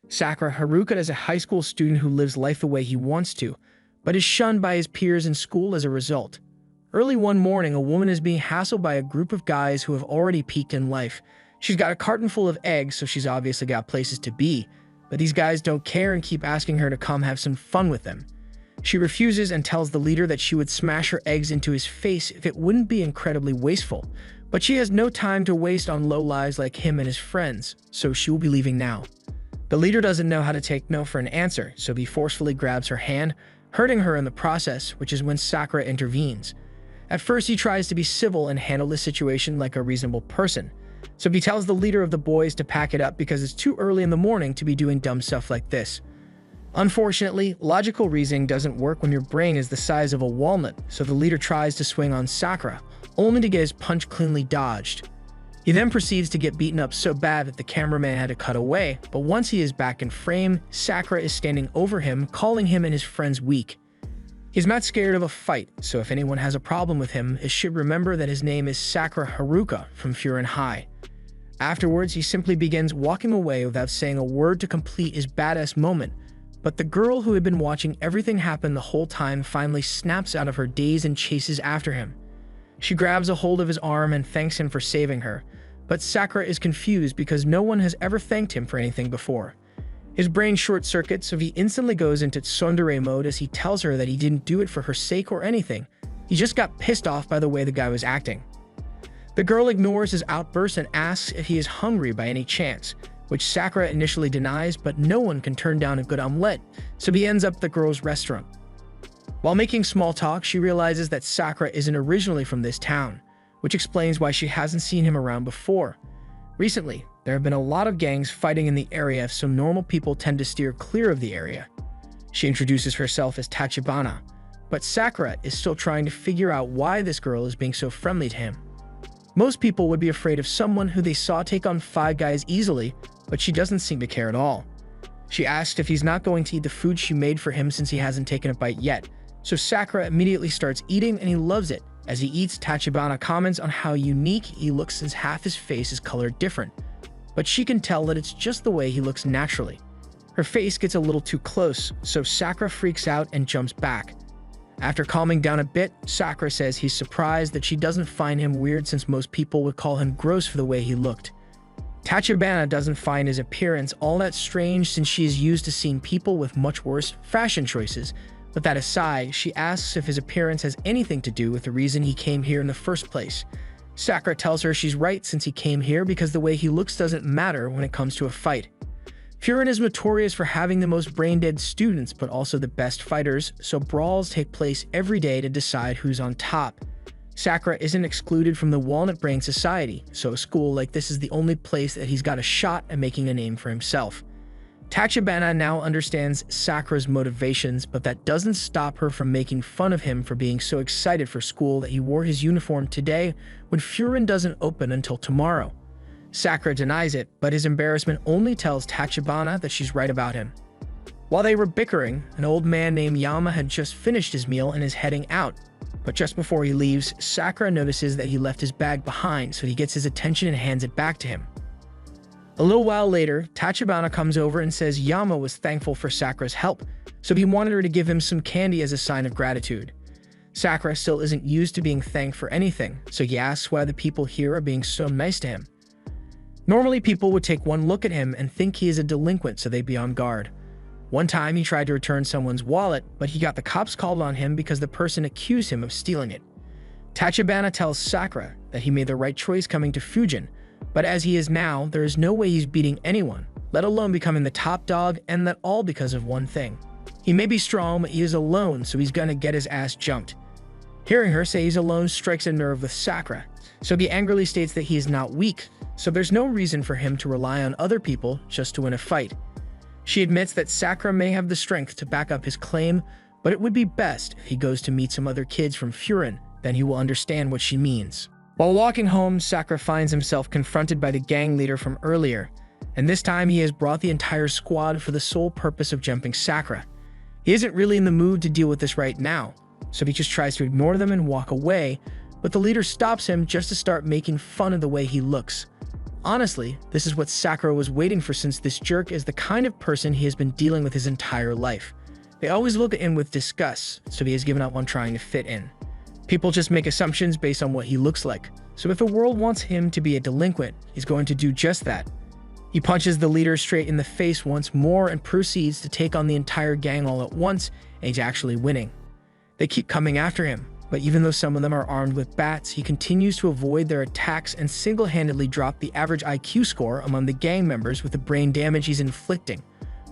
Sakura Haruka is a high school student who lives life the way he wants to, but is shunned by his peers in school as a result. Early one morning, a woman is being hassled by a group of guys who have already peaked in life. She's got a carton full of eggs, so she's obviously got places to be, but these guys don't care and keep asking her to come have some fun with them. She refuses and tells the leader that she would smash her eggs into his face if it wouldn't be incredibly wasteful, but she has no time to waste on lowlives like him and his friends, so she will be leaving now. The leader doesn't know how to take no for an answer, so he forcefully grabs her hand, hurting her in the process, which is when Sakura intervenes. At first, he tries to be civil and handle the situation like a reasonable person, so he tells the leader of the boys to pack it up because it's too early in the morning to be doing dumb stuff like this. Unfortunately, logical reasoning doesn't work when your brain is the size of a walnut, so the leader tries to swing on Sakura, only to get his punch cleanly dodged. He then proceeds to get beaten up so bad that the cameraman had to cut away, but once he is back in frame, Sakura is standing over him, calling him and his friends weak. He's not scared of a fight, so if anyone has a problem with him, it should remember that his name is Sakura Haruka from Furin High. Afterwards, he simply begins walking away without saying a word to complete his badass moment, but the girl who had been watching everything happen the whole time finally snaps out of her daze and chases after him. She grabs a hold of his arm and thanks him for saving her, but Sakura is confused because no one has ever thanked him for anything before. His brain short-circuits, so he instantly goes into tsundere mode as he tells her that he didn't do it for her sake or anything. He just got pissed off by the way the guy was acting. The girl ignores his outburst and asks if he is hungry by any chance, which Sakura initially denies, but no one can turn down a good omelette, so he ends up at the girl's restaurant. While making small talk, she realizes that Sakura isn't originally from this town, which explains why she hasn't seen him around before. Recently, there have been a lot of gangs fighting in the area, so normal people tend to steer clear of the area. She introduces herself as Tachibana, but Sakura is still trying to figure out why this girl is being so friendly to him. Most people would be afraid of someone who they saw take on 5 guys easily, but she doesn't seem to care at all. She asks if he's not going to eat the food she made for him since he hasn't taken a bite yet, so Sakura immediately starts eating and he loves it. As he eats, Tachibana comments on how unique he looks since half his face is colored different, but she can tell that it's just the way he looks naturally. Her face gets a little too close, so Sakura freaks out and jumps back. After calming down a bit, Sakura says he's surprised that she doesn't find him weird since most people would call him gross for the way he looked. Tachibana doesn't find his appearance all that strange since she is used to seeing people with much worse fashion choices. But that aside, she asks if his appearance has anything to do with the reason he came here in the first place. Sakura tells her she's right since he came here because the way he looks doesn't matter when it comes to a fight. Furin is notorious for having the most brain-dead students but also the best fighters, so brawls take place every day to decide who's on top. Sakura isn't excluded from the Walnut Brain Society, so a school like this is the only place that he's got a shot at making a name for himself. Tachibana now understands Sakura's motivations, but that doesn't stop her from making fun of him for being so excited for school that he wore his uniform today when Furin doesn't open until tomorrow. Sakura denies it, but his embarrassment only tells Tachibana that she's right about him. While they were bickering, an old man named Yama had just finished his meal and is heading out. But just before he leaves, Sakura notices that he left his bag behind, so he gets his attention and hands it back to him. A little while later, Tachibana comes over and says Yama was thankful for Sakura's help, so he wanted her to give him some candy as a sign of gratitude. Sakura still isn't used to being thanked for anything, so he asks why the people here are being so nice to him. Normally, people would take one look at him and think he is a delinquent, so they'd be on guard. One time, he tried to return someone's wallet, but he got the cops called on him because the person accused him of stealing it. Tachibana tells Sakura that he made the right choice coming to Fujin, but as he is now, there is no way he's beating anyone, let alone becoming the top dog, and that all because of one thing. He may be strong, but he is alone, so he's gonna get his ass jumped. Hearing her say he's alone strikes a nerve with Sakura, so he angrily states that he is not weak, so there's no reason for him to rely on other people just to win a fight. She admits that Sakura may have the strength to back up his claim, but it would be best if he goes to meet some other kids from Furin, then he will understand what she means. While walking home, Sakura finds himself confronted by the gang leader from earlier, and this time he has brought the entire squad for the sole purpose of jumping Sakura. He isn't really in the mood to deal with this right now, so he just tries to ignore them and walk away, but the leader stops him just to start making fun of the way he looks. Honestly, this is what Sakura was waiting for, since this jerk is the kind of person he has been dealing with his entire life. They always look at him with disgust, so he has given up on trying to fit in. People just make assumptions based on what he looks like, so if the world wants him to be a delinquent, he's going to do just that. He punches the leader straight in the face once more and proceeds to take on the entire gang all at once, and he's actually winning. They keep coming after him, but even though some of them are armed with bats, he continues to avoid their attacks and single-handedly drop the average IQ score among the gang members with the brain damage he's inflicting.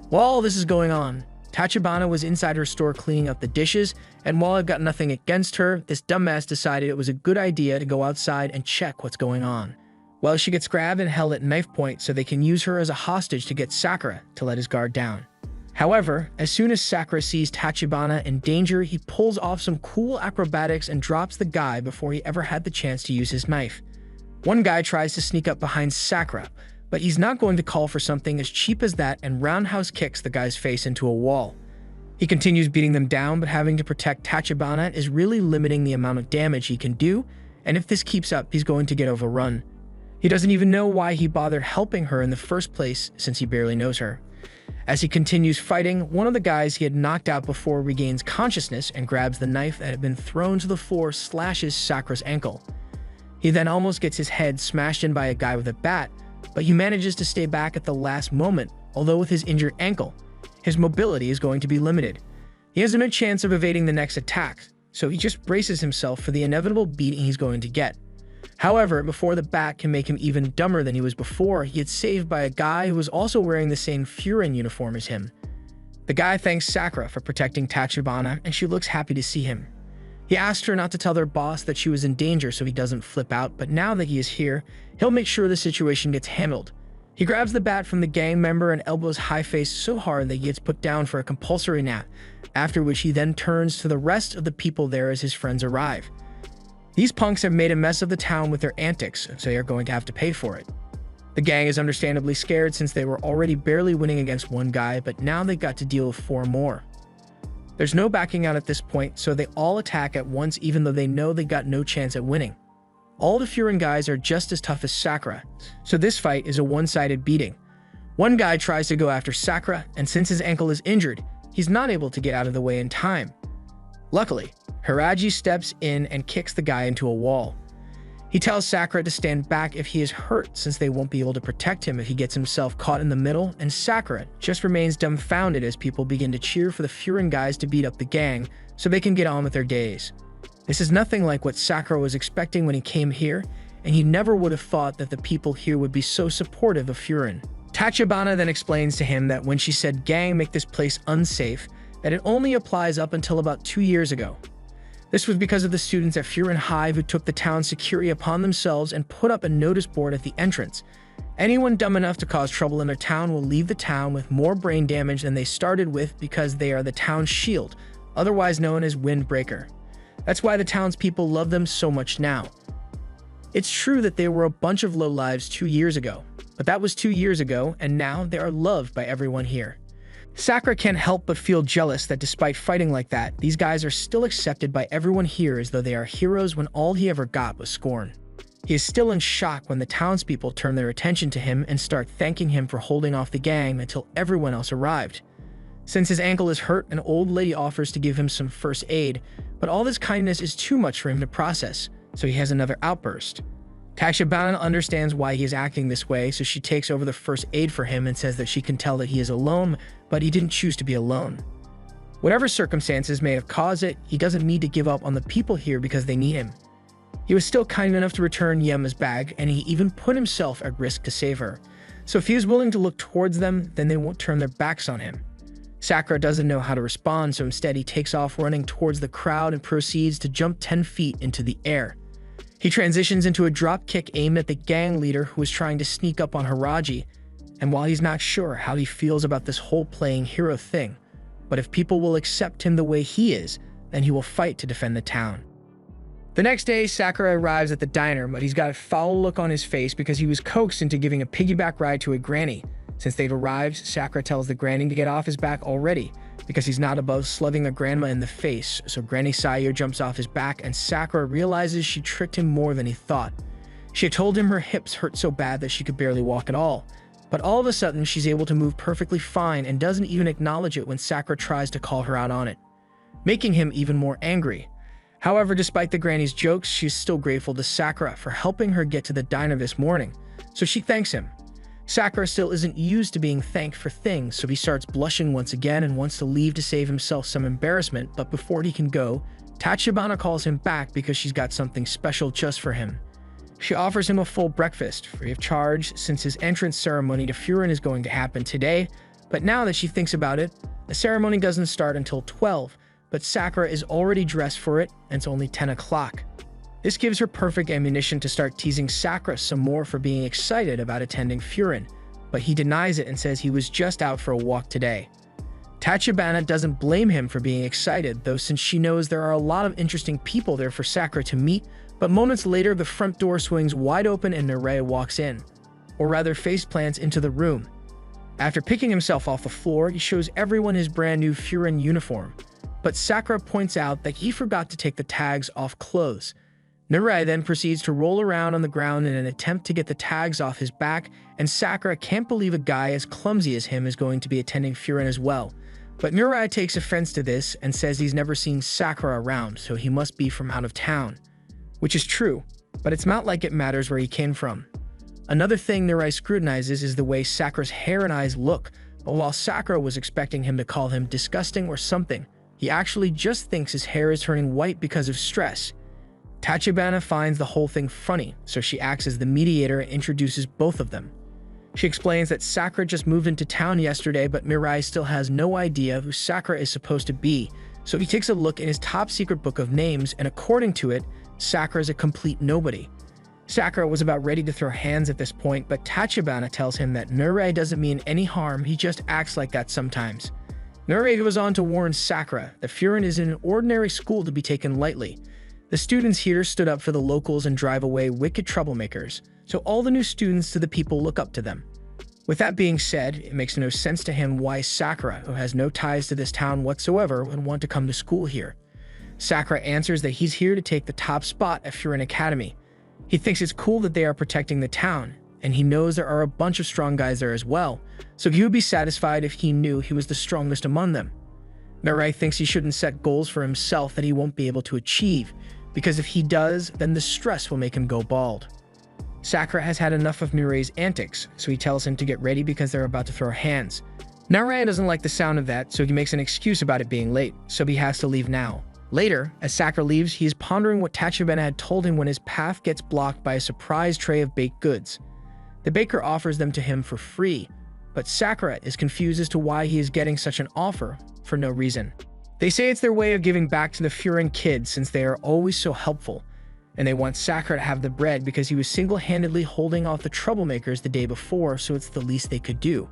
While all this is going on, Tachibana was inside her store cleaning up the dishes, and while I've got nothing against her, this dumbass decided it was a good idea to go outside and check what's going on. Well, she gets grabbed and held at knife point so they can use her as a hostage to get Sakura to let his guard down. However, as soon as Sakura sees Tachibana in danger, he pulls off some cool acrobatics and drops the guy before he ever had the chance to use his knife. One guy tries to sneak up behind Sakura, but he's not going to call for something as cheap as that and roundhouse kicks the guy's face into a wall. He continues beating them down, but having to protect Tachibana is really limiting the amount of damage he can do, and if this keeps up, he's going to get overrun. He doesn't even know why he bothered helping her in the first place, since he barely knows her. As he continues fighting, one of the guys he had knocked out before regains consciousness and grabs the knife that had been thrown to the floor, slashes Sakura's ankle. He then almost gets his head smashed in by a guy with a bat, but he manages to stay back at the last moment, although with his injured ankle, his mobility is going to be limited. He has no chance of evading the next attack, so he just braces himself for the inevitable beating he's going to get. However, before the bat can make him even dumber than he was before, he gets saved by a guy who was also wearing the same Furin uniform as him. The guy thanks Sakura for protecting Tachibana, and she looks happy to see him. He asked her not to tell their boss that she was in danger so he doesn't flip out, but now that he is here, he'll make sure the situation gets handled. He grabs the bat from the gang member and elbows High-Face so hard that he gets put down for a compulsory nap, after which he then turns to the rest of the people there as his friends arrive. These punks have made a mess of the town with their antics, so they are going to have to pay for it. The gang is understandably scared since they were already barely winning against one guy, but now they've got to deal with 4 more. There's no backing out at this point, so they all attack at once even though they know they got no chance at winning. All the Furin guys are just as tough as Sakura, so this fight is a one-sided beating. One guy tries to go after Sakura, and since his ankle is injured, he's not able to get out of the way in time. Luckily, Hiraji steps in and kicks the guy into a wall. He tells Sakura to stand back if he is hurt, since they won't be able to protect him if he gets himself caught in the middle, and Sakura just remains dumbfounded as people begin to cheer for the Furin guys to beat up the gang so they can get on with their days. This is nothing like what Sakura was expecting when he came here, and he never would have thought that the people here would be so supportive of Furin. Tachibana then explains to him that when she said gang make this place unsafe, that it only applies up until about 2 years ago. This was because of the students at Furin High who took the town's security upon themselves and put up a notice board at the entrance. Anyone dumb enough to cause trouble in their town will leave the town with more brain damage than they started with, because they are the town's shield, otherwise known as Windbreaker. That's why the townspeople love them so much now. It's true that they were a bunch of lowlives 2 years ago, but that was 2 years ago, and now they are loved by everyone here. Sakura can't help but feel jealous that despite fighting like that, these guys are still accepted by everyone here as though they are heroes when all he ever got was scorn. He is still in shock when the townspeople turn their attention to him and start thanking him for holding off the gang until everyone else arrived. Since his ankle is hurt, an old lady offers to give him some first aid, but all this kindness is too much for him to process, so he has another outburst. Tachibana understands why he is acting this way, so she takes over the first aid for him and says that she can tell that he is alone, but he didn't choose to be alone. Whatever circumstances may have caused it, he doesn't need to give up on the people here because they need him. He was still kind enough to return Yema's bag, and he even put himself at risk to save her. So if he is willing to look towards them, then they won't turn their backs on him. Sakura doesn't know how to respond, so instead he takes off running towards the crowd and proceeds to jump 10 feet into the air. He transitions into a drop kick aimed at the gang leader who is trying to sneak up on Hiraji, and while he's not sure how he feels about this whole playing hero thing, but if people will accept him the way he is, then he will fight to defend the town. The next day, Sakura arrives at the diner, but he's got a foul look on his face because he was coaxed into giving a piggyback ride to a granny. Since they've arrived, Sakura tells the granny to get off his back already, because he's not above slugging a grandma in the face, so Granny Sayo jumps off his back and Sakura realizes she tricked him more than he thought. She had told him her hips hurt so bad that she could barely walk at all, but all of a sudden she's able to move perfectly fine and doesn't even acknowledge it when Sakura tries to call her out on it, making him even more angry. However, despite the granny's jokes, she's still grateful to Sakura for helping her get to the diner this morning, so she thanks him. Sakura still isn't used to being thanked for things, so he starts blushing once again and wants to leave to save himself some embarrassment, but before he can go, Tachibana calls him back because she's got something special just for him. She offers him a full breakfast, free of charge, since his entrance ceremony to Furin is going to happen today, but now that she thinks about it, the ceremony doesn't start until 12, but Sakura is already dressed for it, and it's only 10 o'clock. This gives her perfect ammunition to start teasing Sakura some more for being excited about attending Furin, but he denies it and says he was just out for a walk today. Tachibana doesn't blame him for being excited, though, since she knows there are a lot of interesting people there for Sakura to meet, but moments later the front door swings wide open and Naraya walks in, or rather face plants into the room. After picking himself off the floor, he shows everyone his brand new Furin uniform, but Sakura points out that he forgot to take the tags off clothes. Naraya then proceeds to roll around on the ground in an attempt to get the tags off his back, and Sakura can't believe a guy as clumsy as him is going to be attending Furin as well. But Naraya takes offense to this and says he's never seen Sakura around, so he must be from out of town. Which is true, but it's not like it matters where he came from. Another thing Naraya scrutinizes is the way Sakura's hair and eyes look, but while Sakura was expecting him to call him disgusting or something, he actually just thinks his hair is turning white because of stress. Tachibana finds the whole thing funny, so she acts as the mediator and introduces both of them. She explains that Sakura just moved into town yesterday, but Mirai still has no idea who Sakura is supposed to be, so he takes a look in his top-secret book of names, and according to it, Sakura is a complete nobody. Sakura was about ready to throw hands at this point, but Tachibana tells him that Mirai doesn't mean any harm, he just acts like that sometimes. Mirai goes on to warn Sakura that Furin is an ordinary school to be taken lightly. The students here stood up for the locals and drive away wicked troublemakers, so all the new students to the people look up to them. With that being said, it makes no sense to him why Sakura, who has no ties to this town whatsoever, would want to come to school here. Sakura answers that he's here to take the top spot at Furin Academy. He thinks it's cool that they are protecting the town, and he knows there are a bunch of strong guys there as well, so he would be satisfied if he knew he was the strongest among them. Mirai thinks he shouldn't set goals for himself that he won't be able to achieve, because if he does, then the stress will make him go bald. Sakura has had enough of Mirai's antics, so he tells him to get ready because they're about to throw hands. Naraya doesn't like the sound of that, so he makes an excuse about it being late, so he has to leave now. Later, as Sakura leaves, he is pondering what Tachibana had told him when his path gets blocked by a surprise tray of baked goods. The baker offers them to him for free, but Sakura is confused as to why he is getting such an offer for no reason. They say it's their way of giving back to the Furin kids since they are always so helpful, and they want Sakura to have the bread because he was single-handedly holding off the troublemakers the day before, so it's the least they could do.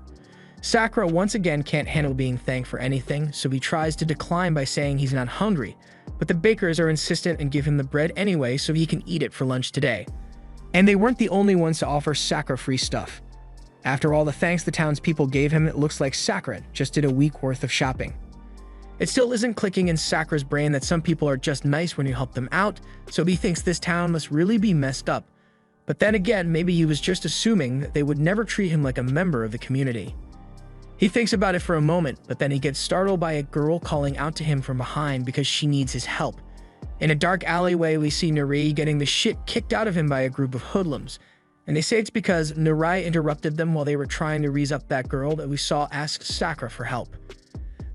Sakura once again can't handle being thanked for anything, so he tries to decline by saying he's not hungry, but the bakers are insistent and give him the bread anyway so he can eat it for lunch today. And they weren't the only ones to offer Sakura free stuff. After all the thanks the townspeople gave him, it looks like Sakura just did a week worth of shopping. It still isn't clicking in Sakura's brain that some people are just nice when you help them out, so he thinks this town must really be messed up. But then again, maybe he was just assuming that they would never treat him like a member of the community. He thinks about it for a moment, but then he gets startled by a girl calling out to him from behind because she needs his help. In a dark alleyway, we see Naraya getting the shit kicked out of him by a group of hoodlums, and they say it's because Naraya interrupted them while they were trying to raise up that girl that we saw ask Sakura for help.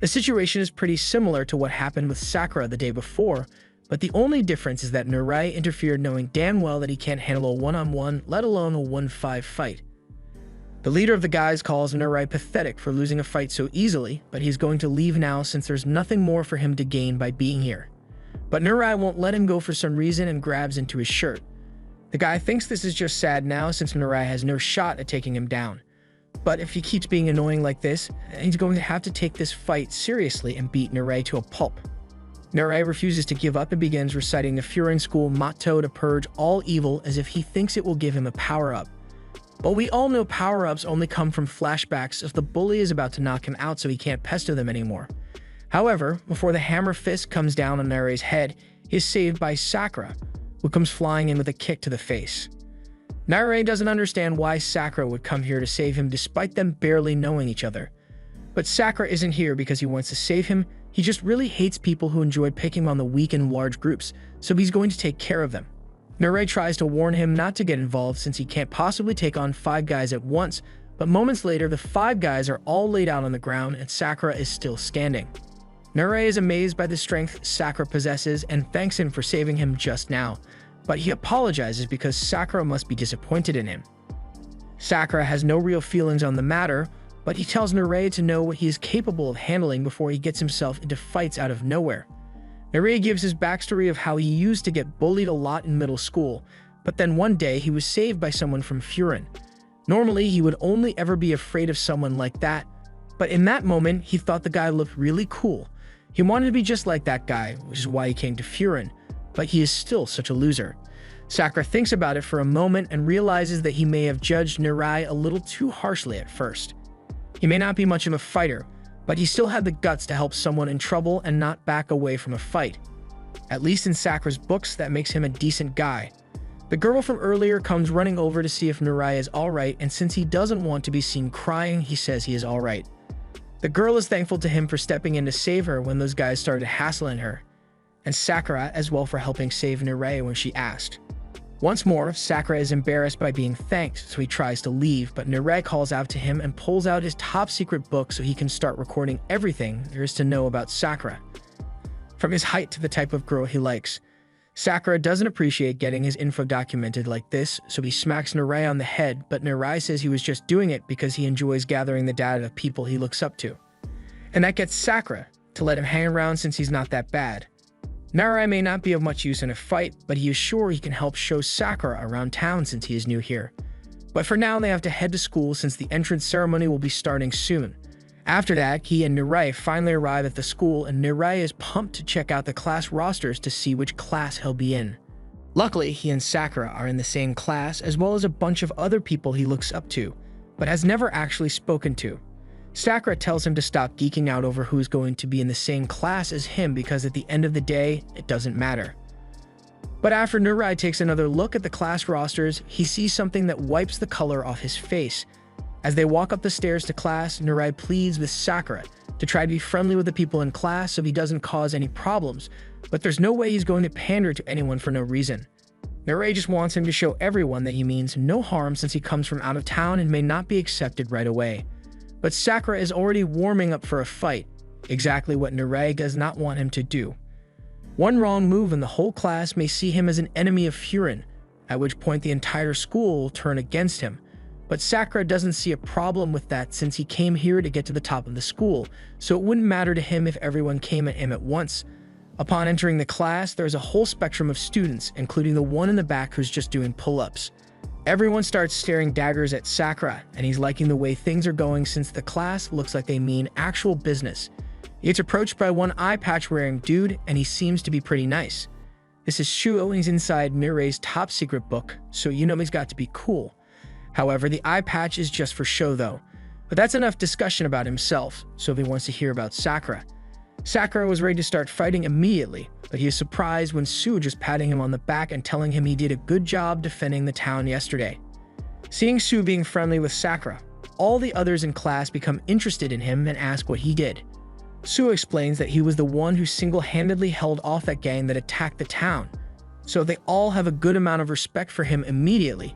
The situation is pretty similar to what happened with Sakura the day before, but the only difference is that Naraya interfered knowing damn well that he can't handle a one-on-one, let alone a 1-5 fight. The leader of the guys calls Naraya pathetic for losing a fight so easily, but he's going to leave now since there's nothing more for him to gain by being here. But Naraya won't let him go for some reason and grabs into his shirt. The guy thinks this is just sad now since Naraya has no shot at taking him down. But if he keeps being annoying like this, he's going to have to take this fight seriously and beat Naraya to a pulp. Naraya refuses to give up and begins reciting the Furin school motto to purge all evil as if he thinks it will give him a power-up. But we all know power-ups only come from flashbacks if the bully is about to knock him out so he can't pester them anymore. However, before the hammer fist comes down on Naraya's head, he is saved by Sakura, who comes flying in with a kick to the face. Narei doesn't understand why Sakura would come here to save him despite them barely knowing each other. But Sakura isn't here because he wants to save him, he just really hates people who enjoy picking on the weak in large groups, so he's going to take care of them. Narei tries to warn him not to get involved since he can't possibly take on 5 guys at once, but moments later the 5 guys are all laid out on the ground and Sakura is still standing. Narei is amazed by the strength Sakura possesses and thanks him for saving him just now, but he apologizes because Sakura must be disappointed in him. Sakura has no real feelings on the matter, but he tells Narei to know what he is capable of handling before he gets himself into fights out of nowhere. Narei gives his backstory of how he used to get bullied a lot in middle school, but then one day he was saved by someone from Furin. Normally, he would only ever be afraid of someone like that, but in that moment, he thought the guy looked really cool. He wanted to be just like that guy, which is why he came to Furin, but he is still such a loser. Sakura thinks about it for a moment and realizes that he may have judged Narei a little too harshly at first. He may not be much of a fighter, but he still had the guts to help someone in trouble and not back away from a fight. At least in Sakura's books, that makes him a decent guy. The girl from earlier comes running over to see if Narei is alright, and since he doesn't want to be seen crying, he says he is alright. The girl is thankful to him for stepping in to save her when those guys started hassling her, and Sakura as well for helping save Narei when she asked. Once more, Sakura is embarrassed by being thanked, so he tries to leave, but Narei calls out to him and pulls out his top-secret book so he can start recording everything there is to know about Sakura. From his height to the type of girl he likes. Sakura doesn't appreciate getting his info documented like this, so he smacks Narei on the head, but Narei says he was just doing it because he enjoys gathering the data of people he looks up to. And that gets Sakura to let him hang around since he's not that bad. Narei may not be of much use in a fight, but he is sure he can help show Sakura around town since he is new here. But for now, they have to head to school since the entrance ceremony will be starting soon. After that, he and Narei finally arrive at the school, and Narei is pumped to check out the class rosters to see which class he'll be in. Luckily, he and Sakura are in the same class, as well as a bunch of other people he looks up to, but has never actually spoken to. Sakura tells him to stop geeking out over who's going to be in the same class as him because at the end of the day, it doesn't matter. But after Narei takes another look at the class rosters, he sees something that wipes the color off his face. As they walk up the stairs to class, Narei pleads with Sakura to try to be friendly with the people in class so he doesn't cause any problems, but there's no way he's going to pander to anyone for no reason. Narei just wants him to show everyone that he means no harm since he comes from out of town and may not be accepted right away. But Sakura is already warming up for a fight, exactly what Narei does not want him to do. One wrong move and the whole class may see him as an enemy of Furin, at which point the entire school will turn against him. But Sakura doesn't see a problem with that since he came here to get to the top of the school, so it wouldn't matter to him if everyone came at him at once. Upon entering the class, there's a whole spectrum of students, including the one in the back who's just doing pull-ups. Everyone starts staring daggers at Sakura, and he's liking the way things are going since the class looks like they mean actual business. He gets approached by one eye patch-wearing dude, and he seems to be pretty nice. This is Shuo, and he's inside Narei's top-secret book, so you know he's got to be cool. However, the eye patch is just for show though. But that's enough discussion about himself, so if he wants to hear about Sakura. Sakura was ready to start fighting immediately, but he is surprised when Sue just patting him on the back and telling him he did a good job defending the town yesterday. Seeing Sue being friendly with Sakura, all the others in class become interested in him and ask what he did. Sue explains that he was the one who single-handedly held off that gang that attacked the town, so they all have a good amount of respect for him immediately.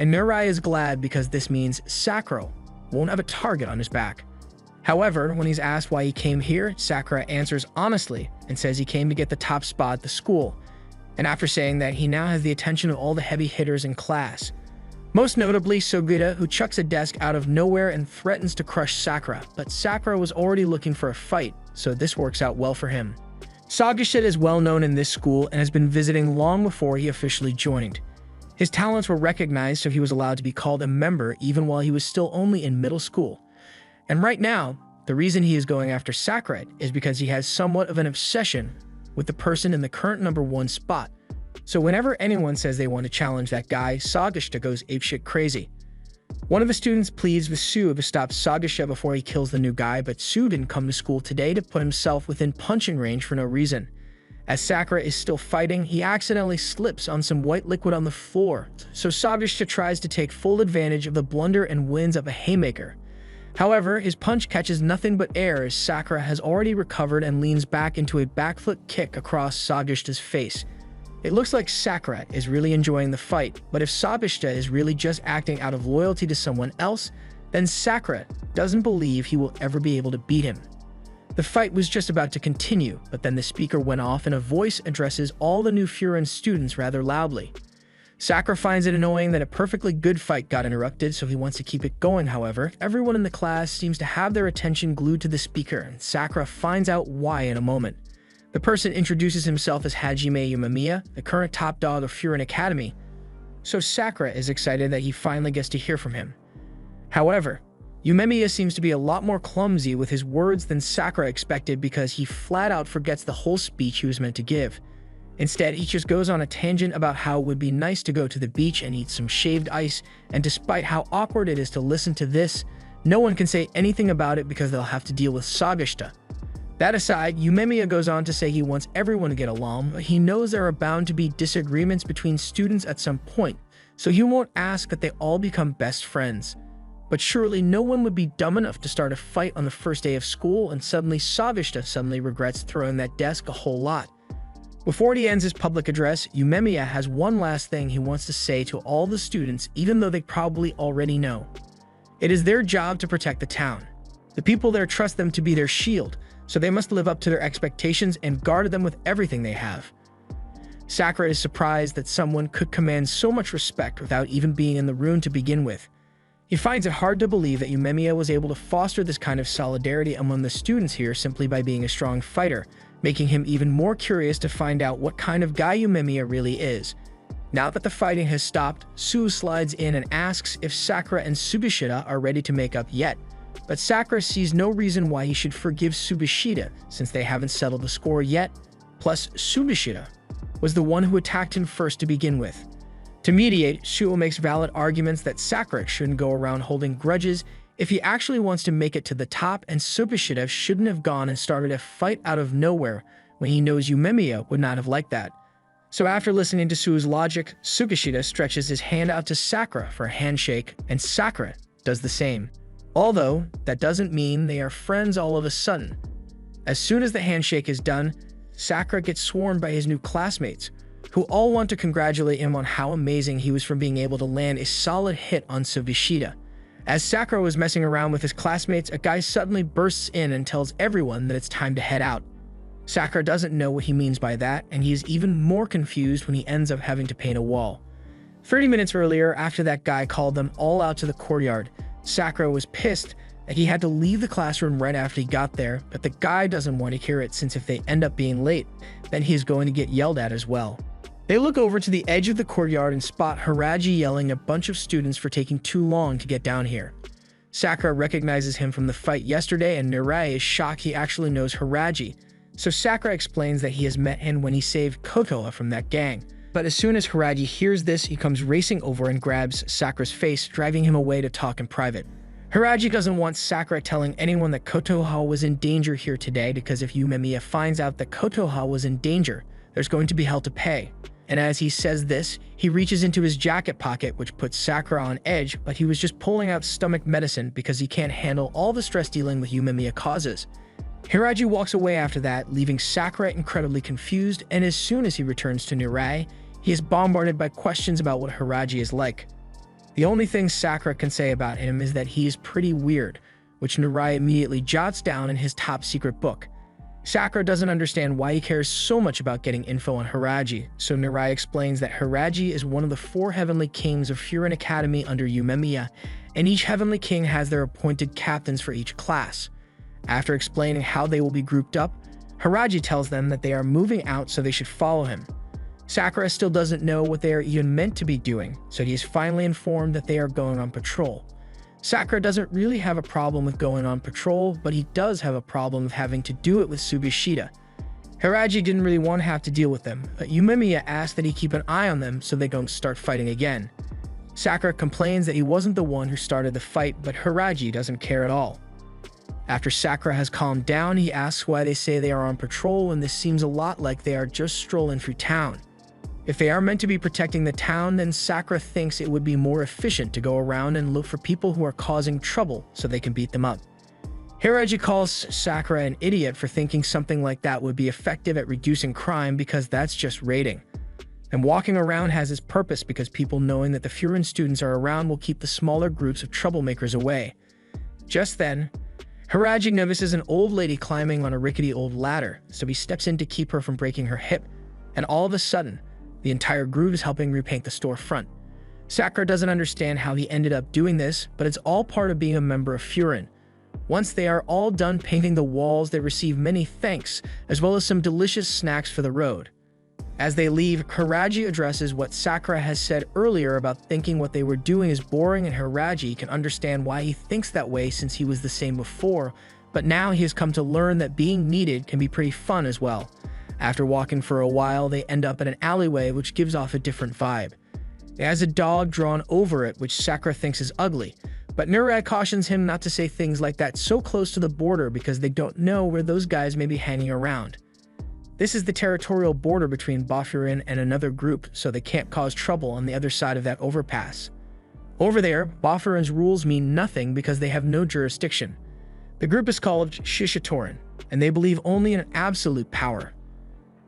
And Narei is glad because this means Sakura won't have a target on his back. However, when he's asked why he came here, Sakura answers honestly and says he came to get the top spot at the school, and after saying that he now has the attention of all the heavy hitters in class. Most notably Sugita, who chucks a desk out of nowhere and threatens to crush Sakura, but Sakura was already looking for a fight, so this works out well for him. Sagisha is well known in this school and has been visiting long before he officially joined. His talents were recognized, so he was allowed to be called a member even while he was still only in middle school. And right now, the reason he is going after Sakura is because he has somewhat of an obsession with the person in the current #1 spot. So whenever anyone says they want to challenge that guy, Sagisha goes apeshit crazy. One of the students pleads with Sue to stop Sagisha before he kills the new guy, but Sue didn't come to school today to put himself within punching range for no reason. As Sakura is still fighting, he accidentally slips on some white liquid on the floor, so Sabishita tries to take full advantage of the blunder and wins up a haymaker. However, his punch catches nothing but air as Sakura has already recovered and leans back into a backflip kick across Sabishita's face. It looks like Sakura is really enjoying the fight, but if Sabishita is really just acting out of loyalty to someone else, then Sakura doesn't believe he will ever be able to beat him. The fight was just about to continue, but then the speaker went off and a voice addresses all the new Furin students rather loudly. Sakura finds it annoying that a perfectly good fight got interrupted, so he wants to keep it going. However, everyone in the class seems to have their attention glued to the speaker, and Sakura finds out why in a moment. The person introduces himself as Hajime Umemiya, the current top dog of Furin Academy, so Sakura is excited that he finally gets to hear from him. However, Umemiya seems to be a lot more clumsy with his words than Sakura expected because he flat out forgets the whole speech he was meant to give. Instead, he just goes on a tangent about how it would be nice to go to the beach and eat some shaved ice, and despite how awkward it is to listen to this, no one can say anything about it because they'll have to deal with Sabishita. That aside, Umemiya goes on to say he wants everyone to get along, but he knows there are bound to be disagreements between students at some point, so he won't ask that they all become best friends. But surely no one would be dumb enough to start a fight on the first day of school, and suddenly Sabishita regrets throwing that desk a whole lot. Before he ends his public address, Umemiya has one last thing he wants to say to all the students, even though they probably already know. It is their job to protect the town. The people there trust them to be their shield, so they must live up to their expectations and guard them with everything they have. Sakura is surprised that someone could command so much respect without even being in the room to begin with. He finds it hard to believe that Umemiya was able to foster this kind of solidarity among the students here simply by being a strong fighter, making him even more curious to find out what kind of guy Umemiya really is. Now that the fighting has stopped, Sue slides in and asks if Sakura and Tsubishita are ready to make up yet, but Sakura sees no reason why he should forgive Tsubishita since they haven't settled the score yet. Plus, Tsubishita was the one who attacked him first to begin with. To mediate, Shuo makes valid arguments that Sakura shouldn't go around holding grudges if he actually wants to make it to the top, and Tsubishita shouldn't have gone and started a fight out of nowhere when he knows Umemiya would not have liked that. So after listening to Suu's logic, Tsubishita stretches his hand out to Sakura for a handshake, and Sakura does the same. Although, that doesn't mean they are friends all of a sudden. As soon as the handshake is done, Sakura gets swarmed by his new classmates, who all want to congratulate him on how amazing he was for being able to land a solid hit on Tsubishita. As Sakura was messing around with his classmates, a guy suddenly bursts in and tells everyone that it's time to head out. Sakura doesn't know what he means by that, and he is even more confused when he ends up having to paint a wall. 30 minutes earlier, after that guy called them all out to the courtyard, Sakura was pissed that he had to leave the classroom right after he got there, but the guy doesn't want to hear it since if they end up being late, then he's going to get yelled at as well. They look over to the edge of the courtyard and spot Haraji yelling at a bunch of students for taking too long to get down here. Sakura recognizes him from the fight yesterday, and Mirai is shocked he actually knows Haraji, so Sakura explains that he has met him when he saved Kotoha from that gang. But as soon as Haraji hears this, he comes racing over and grabs Sakura's face, driving him away to talk in private. Haraji doesn't want Sakura telling anyone that Kotoha was in danger here today, because if Umemiya finds out that Kotoha was in danger, there's going to be hell to pay. And as he says this, he reaches into his jacket pocket, which puts Sakura on edge, but he was just pulling out stomach medicine because he can't handle all the stress dealing with Umemiya causes. Hiraji walks away after that, leaving Sakura incredibly confused, and as soon as he returns to Nirai, he is bombarded by questions about what Hiraji is like. The only thing Sakura can say about him is that he is pretty weird, which Nirai immediately jots down in his top secret book. Sakura doesn't understand why he cares so much about getting info on Hiraji, so Nirai explains that Hiraji is one of the 4 Heavenly Kings of Furin Academy under Umemiya, and each Heavenly King has their appointed captains for each class. After explaining how they will be grouped up, Hiraji tells them that they are moving out so they should follow him. Sakura still doesn't know what they are even meant to be doing, so he is finally informed that they are going on patrol. Sakura doesn't really have a problem with going on patrol, but he does have a problem of having to do it with Tsubishita. Hiraji didn't really want to have to deal with them, but Umemiya asked that he keep an eye on them so they don't start fighting again. Sakura complains that he wasn't the one who started the fight, but Hiraji doesn't care at all. After Sakura has calmed down, he asks why they say they are on patrol when this seems a lot like they are just strolling through town. If they are meant to be protecting the town, then Sakura thinks it would be more efficient to go around and look for people who are causing trouble so they can beat them up. Hiraji calls Sakura an idiot for thinking something like that would be effective at reducing crime because that's just raiding. And walking around has its purpose because people knowing that the Furin students are around will keep the smaller groups of troublemakers away. Just then, Hiraji notices an old lady climbing on a rickety old ladder, so he steps in to keep her from breaking her hip, and all of a sudden, the entire group is helping repaint the storefront. Sakura doesn't understand how he ended up doing this, but it's all part of being a member of Furin. Once they are all done painting the walls, they receive many thanks, as well as some delicious snacks for the road. As they leave, Hiraji addresses what Sakura has said earlier about thinking what they were doing is boring, and Hiraji can understand why he thinks that way since he was the same before, but now he has come to learn that being needed can be pretty fun as well. After walking for a while, they end up at an alleyway which gives off a different vibe. It has a dog drawn over it, which Sakura thinks is ugly, but Mirai cautions him not to say things like that so close to the border because they don't know where those guys may be hanging around. This is the territorial border between Bafurin and another group, so they can't cause trouble on the other side of that overpass. Over there, Bafurin's rules mean nothing because they have no jurisdiction. The group is called Shishitoran, and they believe only in absolute power.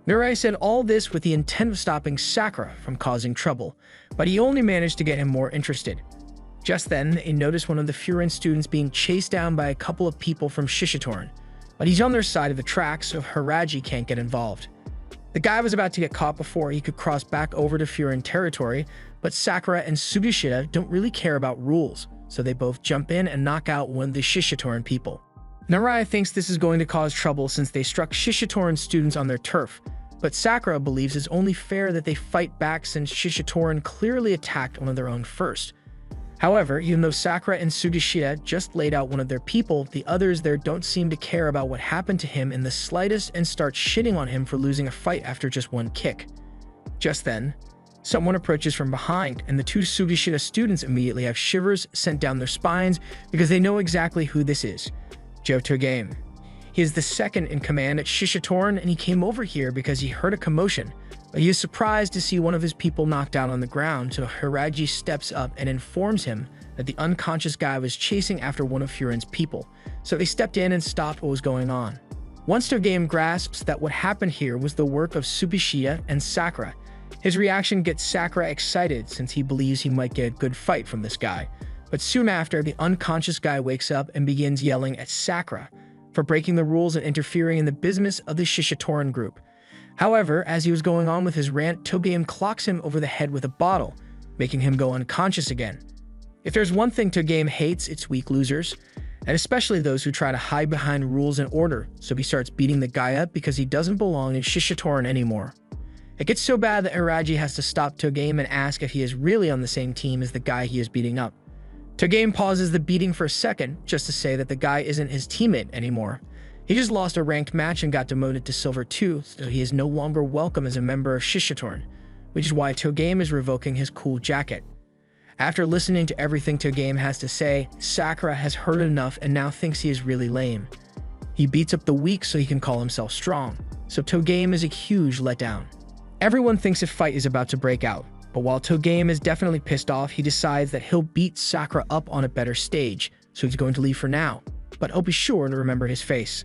Mirai said all this with the intent of stopping Sakura from causing trouble, but he only managed to get him more interested. Just then, they notice one of the Furin students being chased down by a couple of people from Shishitoran, but he's on their side of the tracks, so Hiraji can't get involved. The guy was about to get caught before he could cross back over to Furin territory, but Sakura and Sugishita don't really care about rules, so they both jump in and knock out one of the Shishitoran people. Mirai thinks this is going to cause trouble since they struck Shishitoran students on their turf, but Sakura believes it's only fair that they fight back since Shishitoran clearly attacked one of their own first. However, even though Sakura and Sugishita just laid out one of their people, the others there don't seem to care about what happened to him in the slightest and start shitting on him for losing a fight after just one kick. Just then, someone approaches from behind, and the two Sugishita students immediately have shivers sent down their spines because they know exactly who this is: Joe Togame. He is the second in command at Shishitoran, and he came over here because he heard a commotion, but he is surprised to see one of his people knocked down on the ground, so Hiraji steps up and informs him that the unconscious guy was chasing after one of Furin's people, so they stepped in and stopped what was going on. Once Togame grasps that what happened here was the work of Sugishita and Sakura, his reaction gets Sakura excited since he believes he might get a good fight from this guy, but soon after, the unconscious guy wakes up and begins yelling at Sakura for breaking the rules and interfering in the business of the Shishitoran group. However, as he was going on with his rant, Togame clocks him over the head with a bottle, making him go unconscious again. If there's one thing Togame hates, it's weak losers, and especially those who try to hide behind rules and order, so he starts beating the guy up because he doesn't belong in Shishitoran anymore. It gets so bad that Hiraji has to stop Togame and ask if he is really on the same team as the guy he is beating up. Togame pauses the beating for a second, just to say that the guy isn't his teammate anymore. He just lost a ranked match and got demoted to Silver 2, so he is no longer welcome as a member of Shishitoran, which is why Togame is revoking his cool jacket. After listening to everything Togame has to say, Sakura has heard enough and now thinks he is really lame. He beats up the weak so he can call himself strong, so Togame is a huge letdown. Everyone thinks a fight is about to break out, but while Togame is definitely pissed off, he decides that he'll beat Sakura up on a better stage, so he's going to leave for now, but I'll be sure to remember his face.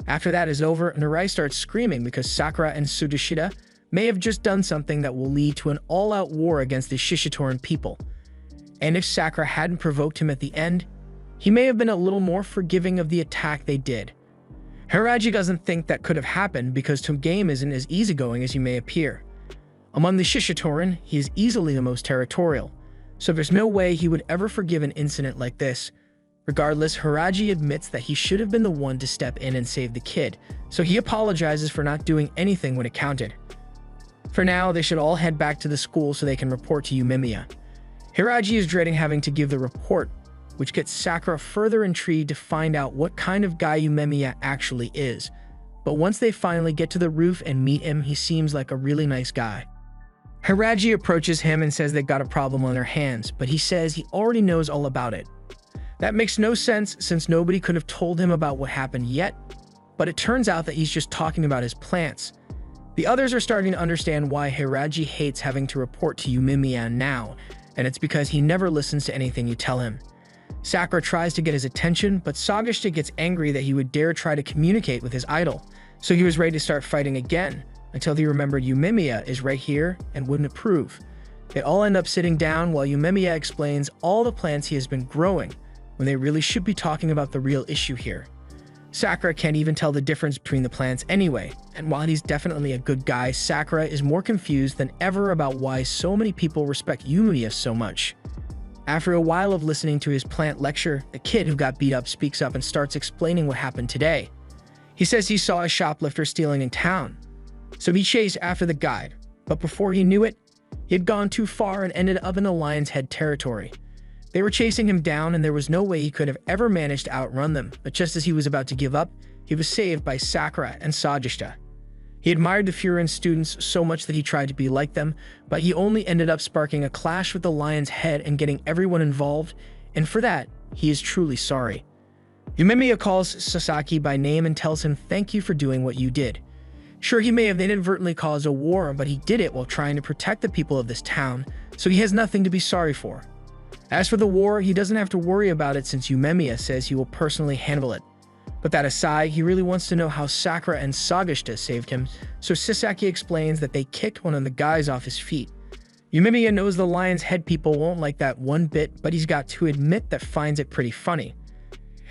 After that is over, Mirai starts screaming because Sakura and Sugishita may have just done something that will lead to an all-out war against the Shishitoran people. And if Sakura hadn't provoked him at the end, he may have been a little more forgiving of the attack they did. Hiraji doesn't think that could have happened because Togame isn't as easygoing as he may appear. Among the Shishitoran, he is easily the most territorial, so there's no way he would ever forgive an incident like this. Regardless, Hiraji admits that he should have been the one to step in and save the kid, so he apologizes for not doing anything when it counted. For now, they should all head back to the school so they can report to Umemiya. Hiraji is dreading having to give the report, which gets Sakura further intrigued to find out what kind of guy Umemiya actually is. But once they finally get to the roof and meet him, he seems like a really nice guy. Hiraji approaches him and says they've got a problem on their hands, but he says he already knows all about it. That makes no sense since nobody could have told him about what happened yet, but it turns out that he's just talking about his plants. The others are starting to understand why Hiraji hates having to report to Yumemiya now, and it's because he never listens to anything you tell him. Sakura tries to get his attention, but Sagashita gets angry that he would dare try to communicate with his idol, so he was ready to start fighting again, until he remembered Yumemiya is right here and wouldn't approve. They all end up sitting down while Yumemiya explains all the plants he has been growing, when they really should be talking about the real issue here. Sakura can't even tell the difference between the plants anyway, and while he's definitely a good guy, Sakura is more confused than ever about why so many people respect Yumemiya so much. After a while of listening to his plant lecture, the kid who got beat up speaks up and starts explaining what happened today. He says he saw a shoplifter stealing in town, so he chased after the guide, but before he knew it, he had gone too far and ended up in the Lion's Head territory. They were chasing him down and there was no way he could have ever managed to outrun them, but just as he was about to give up, he was saved by Sakura and Sagashita. He admired the Furin students so much that he tried to be like them, but he only ended up sparking a clash with the Lion's Head and getting everyone involved, and for that, he is truly sorry. Yumemiya calls Sasaki by name and tells him thank you for doing what you did. Sure, he may have inadvertently caused a war, but he did it while trying to protect the people of this town, so he has nothing to be sorry for. As for the war, he doesn't have to worry about it since Yumemiya says he will personally handle it. But that aside, he really wants to know how Sakura and Sagashita saved him, so Sasaki explains that they kicked one of the guys off his feet. Yumemiya knows the Lion's Head people won't like that one bit, but he's got to admit that finds it pretty funny.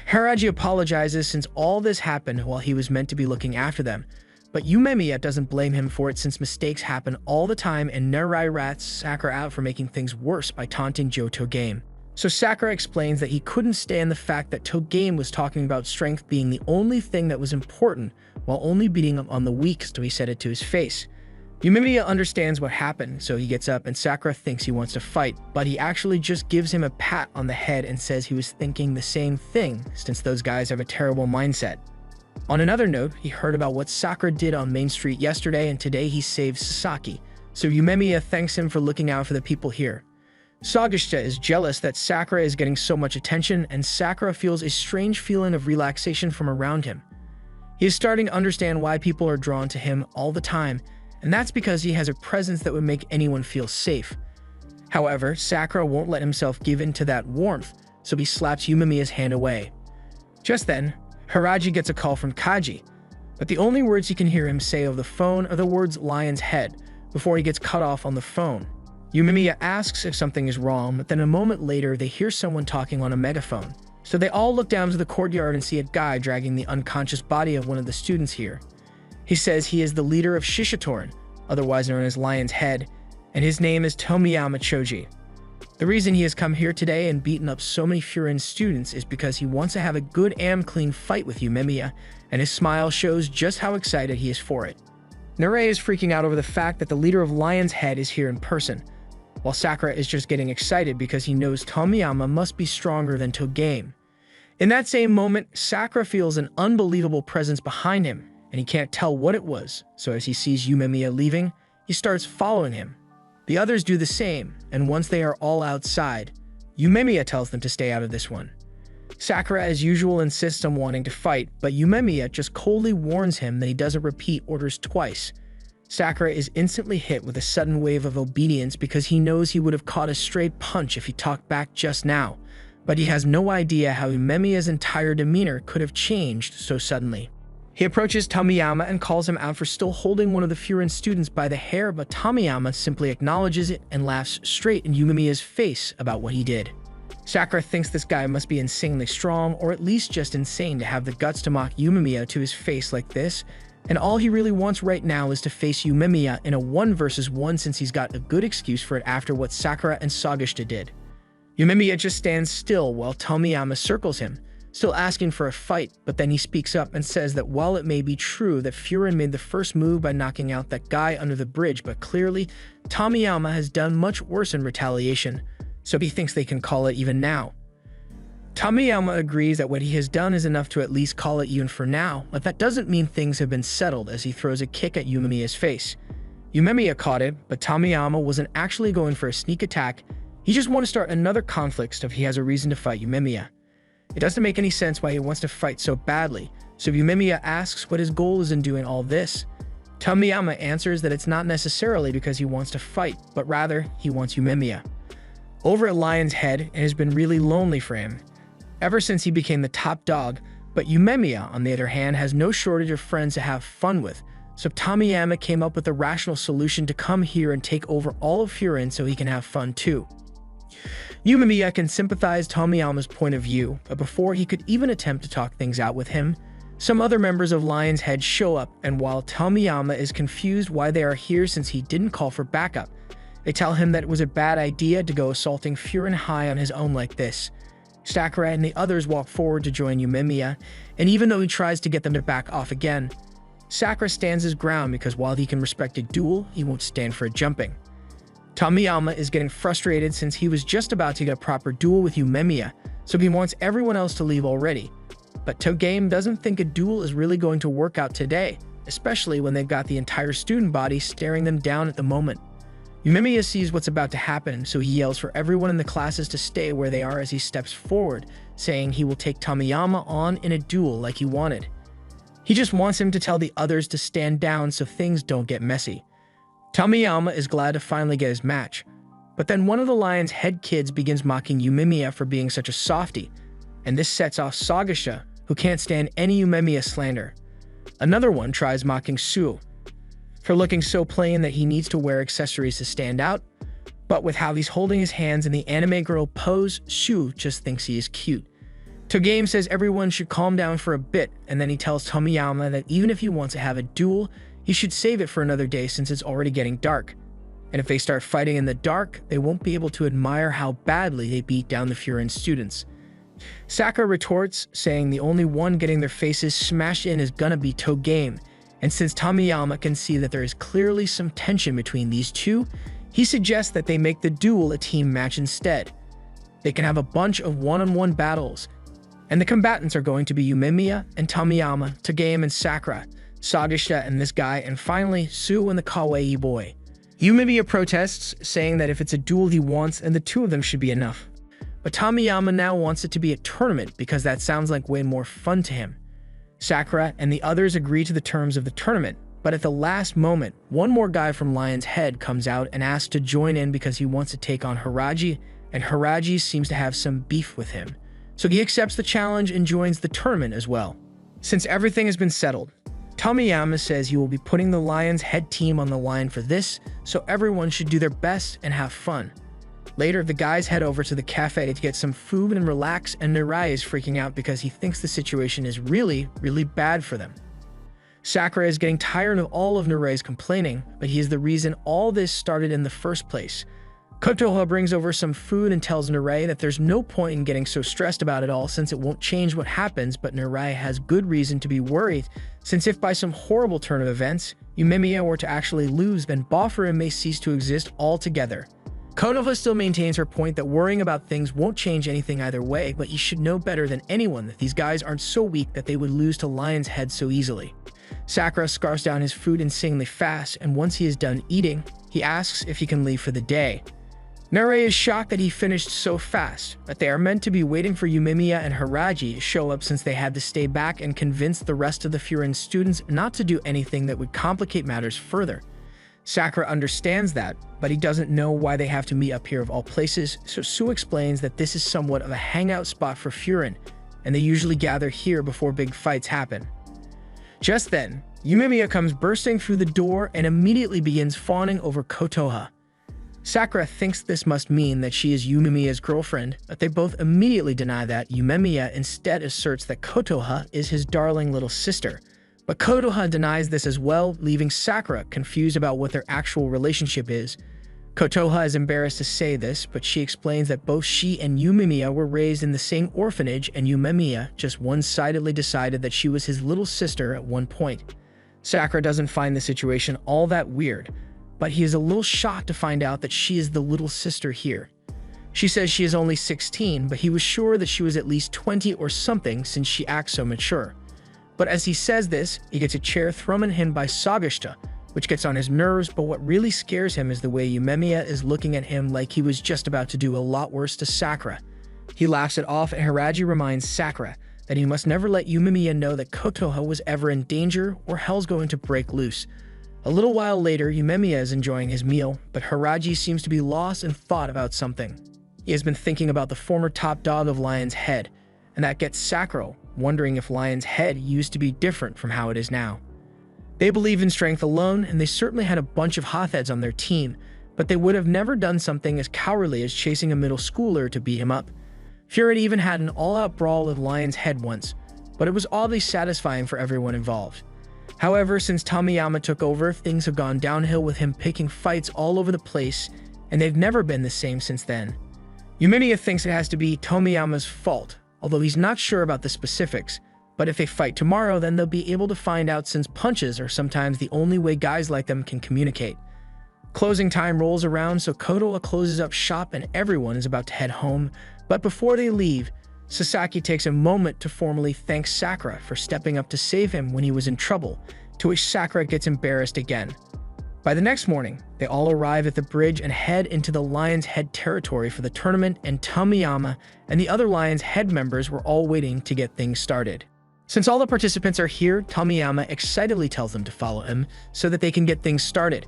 Hiraji apologizes since all this happened while he was meant to be looking after them, but Yumemiya doesn't blame him for it since mistakes happen all the time and Narai rats Sakura out for making things worse by taunting Joe Togame. So Sakura explains that he couldn't stand the fact that Togame was talking about strength being the only thing that was important while only beating him on the weak, so he said it to his face. Yumemiya understands what happened, so he gets up and Sakura thinks he wants to fight, but he actually just gives him a pat on the head and says he was thinking the same thing since those guys have a terrible mindset. On another note, he heard about what Sakura did on Main Street yesterday and today he saved Sasaki, so Yumemiya thanks him for looking out for the people here. Sagashita is jealous that Sakura is getting so much attention and Sakura feels a strange feeling of relaxation from around him. He is starting to understand why people are drawn to him all the time, and that's because he has a presence that would make anyone feel safe. However, Sakura won't let himself give in to that warmth, so he slaps Yumemiya's hand away. Just then, Hiraji gets a call from Kaji, but the only words he can hear him say over the phone are the words Lion's Head before he gets cut off on the phone. Yumemiya asks if something is wrong, but then a moment later they hear someone talking on a megaphone. So they all look down to the courtyard and see a guy dragging the unconscious body of one of the students here. He says he is the leader of Shishitorin, otherwise known as Lion's Head, and his name is Tomiyama Choji. The reason he has come here today and beaten up so many Furin students is because he wants to have a good and clean fight with Yumemiya, and his smile shows just how excited he is for it. Narei is freaking out over the fact that the leader of Lion's Head is here in person, while Sakura is just getting excited because he knows Tomiyama must be stronger than Togame. In that same moment, Sakura feels an unbelievable presence behind him, and he can't tell what it was, so as he sees Yumemiya leaving, he starts following him. The others do the same, and once they are all outside, Yumemiya tells them to stay out of this one. Sakura, as usual, insists on wanting to fight, but Yumemiya just coldly warns him that he doesn't repeat orders twice. Sakura is instantly hit with a sudden wave of obedience because he knows he would have caught a straight punch if he talked back just now, but he has no idea how Yumemiya's entire demeanor could have changed so suddenly. He approaches Tomiyama and calls him out for still holding one of the Furin students by the hair, but Tomiyama simply acknowledges it and laughs straight in Yumemiya's face about what he did. Sakura thinks this guy must be insanely strong, or at least just insane to have the guts to mock Yumemiya to his face like this, and all he really wants right now is to face Yumemiya in a 1 versus 1 since he's got a good excuse for it after what Sakura and Sagashita did. Yumemiya just stands still while Tomiyama circles him, still asking for a fight, but then he speaks up and says that while it may be true that Furin made the first move by knocking out that guy under the bridge, but clearly Tomiyama has done much worse in retaliation, so he thinks they can call it even now. Tomiyama agrees that what he has done is enough to at least call it even for now, but that doesn't mean things have been settled as he throws a kick at Yumemiya's face. Yumemiya caught it, but Tomiyama wasn't actually going for a sneak attack, he just wanted to start another conflict so he has a reason to fight Yumemiya. It doesn't make any sense why he wants to fight so badly, so Yumemiya asks what his goal is in doing all this. Tomiyama answers that it's not necessarily because he wants to fight, but rather he wants Yumemiya. Over at Lion's Head, it has been really lonely for him, ever since he became the top dog, but Yumemiya, on the other hand, has no shortage of friends to have fun with, so Tomiyama came up with a rational solution to come here and take over all of Furin so he can have fun too. Yumemiya can sympathize Tomiyama's point of view, but before he could even attempt to talk things out with him, some other members of Lion's Head show up, and while Tomiyama is confused why they are here since he didn't call for backup, they tell him that it was a bad idea to go assaulting Furin High on his own like this. Sakura and the others walk forward to join Yumemiya, and even though he tries to get them to back off again, Sakura stands his ground because while he can respect a duel, he won't stand for a jumping. Tomiyama is getting frustrated since he was just about to get a proper duel with Yumemiya, so he wants everyone else to leave already. But Togame doesn't think a duel is really going to work out today, especially when they've got the entire student body staring them down at the moment. Yumemiya sees what's about to happen, so he yells for everyone in the classes to stay where they are as he steps forward, saying he will take Tomiyama on in a duel like he wanted. He just wants him to tell the others to stand down so things don't get messy. Tomiyama is glad to finally get his match, but then one of the Lion's Head kids begins mocking Yumemiya for being such a softie, and this sets off Sagasha, who can't stand any Yumemiya slander. Another one tries mocking Suo for looking so plain that he needs to wear accessories to stand out, but with how he's holding his hands in the anime girl pose, Suo just thinks he is cute. Togame says everyone should calm down for a bit, and then he tells Tomiyama that even if he wants to have a duel, he should save it for another day since it's already getting dark. And if they start fighting in the dark, they won't be able to admire how badly they beat down the Furin students. Sakura retorts, saying the only one getting their faces smashed in is gonna be Togame, and since Tomiyama can see that there is clearly some tension between these two, he suggests that they make the duel a team match instead. They can have a bunch of one-on-one battles, and the combatants are going to be Yumemiya and Tomiyama, Togame and Sakura, Sagasha and this guy, and finally Suo and the kawaii boy. Yumemiya protests, saying that if it's a duel he wants, and the two of them should be enough. But Tomiyama now wants it to be a tournament because that sounds like way more fun to him. Sakura and the others agree to the terms of the tournament, but at the last moment, one more guy from Lion's Head comes out and asks to join in because he wants to take on Haraji, and Haraji seems to have some beef with him. So he accepts the challenge and joins the tournament as well. Since everything has been settled, Tomiyama says he will be putting the Lion's Head team on the line for this, so everyone should do their best and have fun. Later, the guys head over to the cafe to get some food and relax, and Mirai is freaking out because he thinks the situation is really bad for them. Sakura is getting tired of all of Nirai's complaining, but he is the reason all this started in the first place. Kotoha brings over some food and tells Nirai that there's no point in getting so stressed about it all since it won't change what happens, but Nirai has good reason to be worried, since if by some horrible turn of events, Yumemiya were to actually lose, then Bofura may cease to exist altogether. Konoha still maintains her point that worrying about things won't change anything either way, but you should know better than anyone that these guys aren't so weak that they would lose to Lion's Head so easily. Sakura scarfs down his food insanely fast, and once he is done eating, he asks if he can leave for the day. Nirai is shocked that he finished so fast, but they are meant to be waiting for Yumemiya and Haraji to show up since they had to stay back and convince the rest of the Furin students not to do anything that would complicate matters further. Sakura understands that, but he doesn't know why they have to meet up here of all places, so Suo explains that this is somewhat of a hangout spot for Furin, and they usually gather here before big fights happen. Just then, Yumemiya comes bursting through the door and immediately begins fawning over Kotoha. Sakura thinks this must mean that she is Yumemiya's girlfriend, but they both immediately deny that. Yumemiya instead asserts that Kotoha is his darling little sister. But Kotoha denies this as well, leaving Sakura confused about what their actual relationship is. Kotoha is embarrassed to say this, but she explains that both she and Yumemiya were raised in the same orphanage, and Yumemiya just one-sidedly decided that she was his little sister at one point. Sakura doesn't find the situation all that weird, but he is a little shocked to find out that she is the little sister here. She says she is only 16, but he was sure that she was at least 20 or something since she acts so mature. But as he says this, he gets a chair thrown at him by Sagasha, which gets on his nerves, but what really scares him is the way Yumemiya is looking at him like he was just about to do a lot worse to Sakura. He laughs it off, and Hiraji reminds Sakura that he must never let Yumemiya know that Kotoha was ever in danger or hell's going to break loose. A little while later, Yumemiya is enjoying his meal, but Hiraji seems to be lost in thought about something. He has been thinking about the former top dog of Lion's Head, and that gets Sakura wondering if Lion's Head used to be different from how it is now. They believe in strength alone, and they certainly had a bunch of hotheads on their team, but they would have never done something as cowardly as chasing a middle schooler to beat him up. Fury even had an all-out brawl with Lion's Head once, but it was oddly satisfying for everyone involved. However, since Tomiyama took over, things have gone downhill with him picking fights all over the place, and they've never been the same since then. Yumemiya thinks it has to be Tomiyama's fault, although he's not sure about the specifics, but if they fight tomorrow, then they'll be able to find out, since punches are sometimes the only way guys like them can communicate. Closing time rolls around, so Kotoha closes up shop and everyone is about to head home, but before they leave, Sasaki takes a moment to formally thank Sakura for stepping up to save him when he was in trouble, to which Sakura gets embarrassed again. By the next morning, they all arrive at the bridge and head into the Lion's Head territory for the tournament, and Tomiyama and the other Lion's Head members were all waiting to get things started. Since all the participants are here, Tomiyama excitedly tells them to follow him so that they can get things started.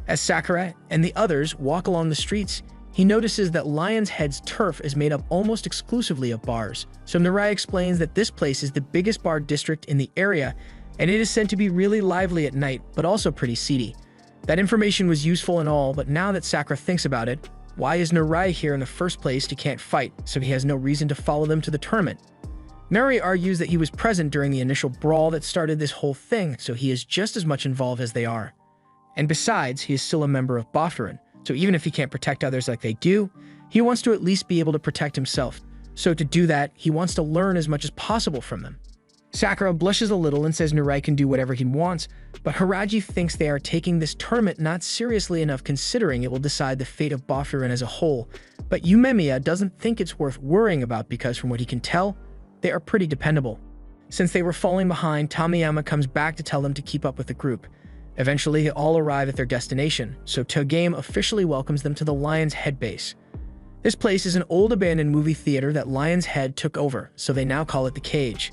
As Sakura and the others walk along the streets, he notices that Lion's Head's turf is made up almost exclusively of bars, so Mirai explains that this place is the biggest bar district in the area, and it is said to be really lively at night, but also pretty seedy. That information was useful and all, but now that Sakura thinks about it, why is Mirai here in the first place? He can't fight, so he has no reason to follow them to the tournament. Mirai argues that he was present during the initial brawl that started this whole thing, so he is just as much involved as they are. And besides, he is still a member of Boffurin, so even if he can't protect others like they do, he wants to at least be able to protect himself. So to do that, he wants to learn as much as possible from them. Sakura blushes a little and says Mirai can do whatever he wants, but Hiraji thinks they are taking this tournament not seriously enough, considering it will decide the fate of Boffurin as a whole. But Yumemiya doesn't think it's worth worrying about because from what he can tell, they are pretty dependable. Since they were falling behind, Tomiyama comes back to tell them to keep up with the group. Eventually, they all arrive at their destination, so Togame officially welcomes them to the Lion's Head base. This place is an old abandoned movie theater that Lion's Head took over, so they now call it the Cage.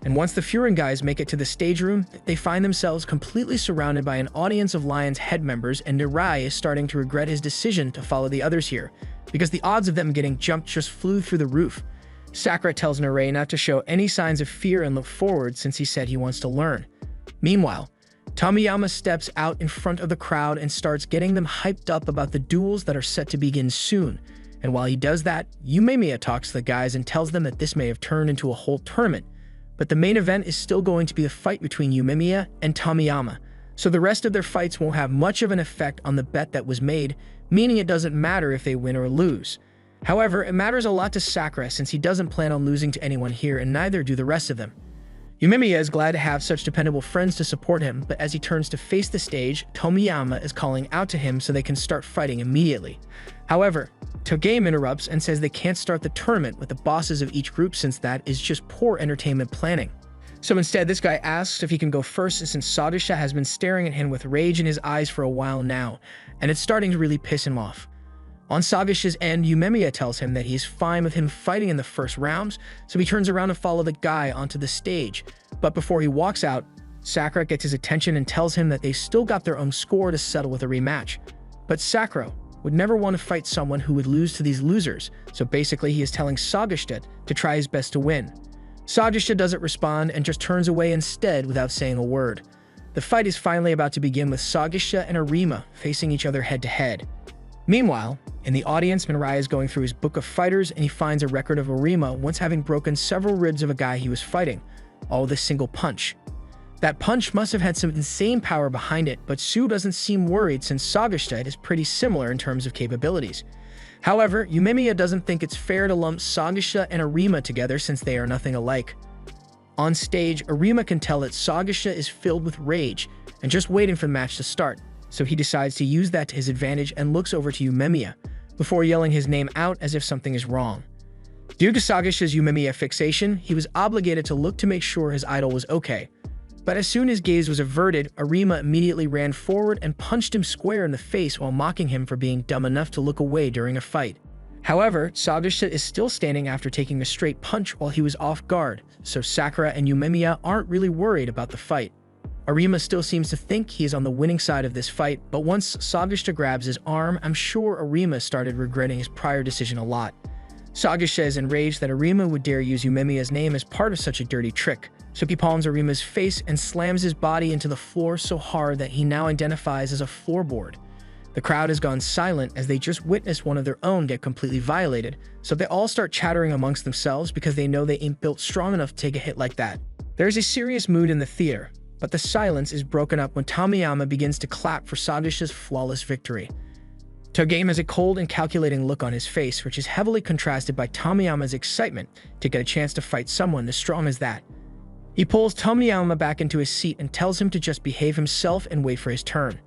And once the Furin guys make it to the stage room, they find themselves completely surrounded by an audience of Lion's Head members, and Mirai is starting to regret his decision to follow the others here, because the odds of them getting jumped just flew through the roof. Sakura tells Mirai not to show any signs of fear and look forward since he said he wants to learn. Meanwhile, Tomiyama steps out in front of the crowd and starts getting them hyped up about the duels that are set to begin soon. And while he does that, Yumemiya talks to the guys and tells them that this may have turned into a whole tournament, but the main event is still going to be the fight between Yumemiya and Tomiyama, so the rest of their fights won't have much of an effect on the bet that was made, meaning it doesn't matter if they win or lose. However, it matters a lot to Sakura since he doesn't plan on losing to anyone here, and neither do the rest of them. Yumemiya is glad to have such dependable friends to support him, but as he turns to face the stage, Tomiyama is calling out to him so they can start fighting immediately. However, Togame interrupts and says they can't start the tournament with the bosses of each group since that is just poor entertainment planning. So instead, this guy asks if he can go first since Sagisha has been staring at him with rage in his eyes for a while now, and it's starting to really piss him off. On Sagisha's end, Yumemiya tells him that he's fine with him fighting in the first rounds, so he turns around to follow the guy onto the stage. But before he walks out, Sakura gets his attention and tells him that they still got their own score to settle with a rematch. But Sakura would never want to fight someone who would lose to these losers, so basically he is telling Sagisha to try his best to win. Sagisha doesn't respond and just turns away instead without saying a word. The fight is finally about to begin with Sagisha and Arima facing each other head to head. Meanwhile, in the audience, Mirai is going through his book of fighters and he finds a record of Arima once having broken several ribs of a guy he was fighting, all with a single punch. That punch must have had some insane power behind it, but Sue doesn't seem worried since Sagisha is pretty similar in terms of capabilities. However, Yumemiya doesn't think it's fair to lump Sagisha and Arima together since they are nothing alike. On stage, Arima can tell that Sagisha is filled with rage and just waiting for the match to start, so he decides to use that to his advantage and looks over to Yumemiya, before yelling his name out as if something is wrong. Due to Sagisha's Yumemiya fixation, he was obligated to look to make sure his idol was okay. But as soon as his gaze was averted, Arima immediately ran forward and punched him square in the face while mocking him for being dumb enough to look away during a fight. However, Sadisha is still standing after taking a straight punch while he was off guard, so Sakura and Yumemiya aren't really worried about the fight. Arima still seems to think he is on the winning side of this fight, but once Sadisha grabs his arm, I'm sure Arima started regretting his prior decision a lot. Sadisha is enraged that Arima would dare use Yumemiya's name as part of such a dirty trick, so he palms Arima's face and slams his body into the floor so hard that he now identifies as a floorboard. The crowd has gone silent as they just witnessed one of their own get completely violated, so they all start chattering amongst themselves because they know they ain't built strong enough to take a hit like that. There is a serious mood in the theater, but the silence is broken up when Tomiyama begins to clap for Sadisha's flawless victory. Togame has a cold and calculating look on his face, which is heavily contrasted by Tomiyama's excitement to get a chance to fight someone as strong as that. He pulls Tomiyama back into his seat and tells him to just behave himself and wait for his turn.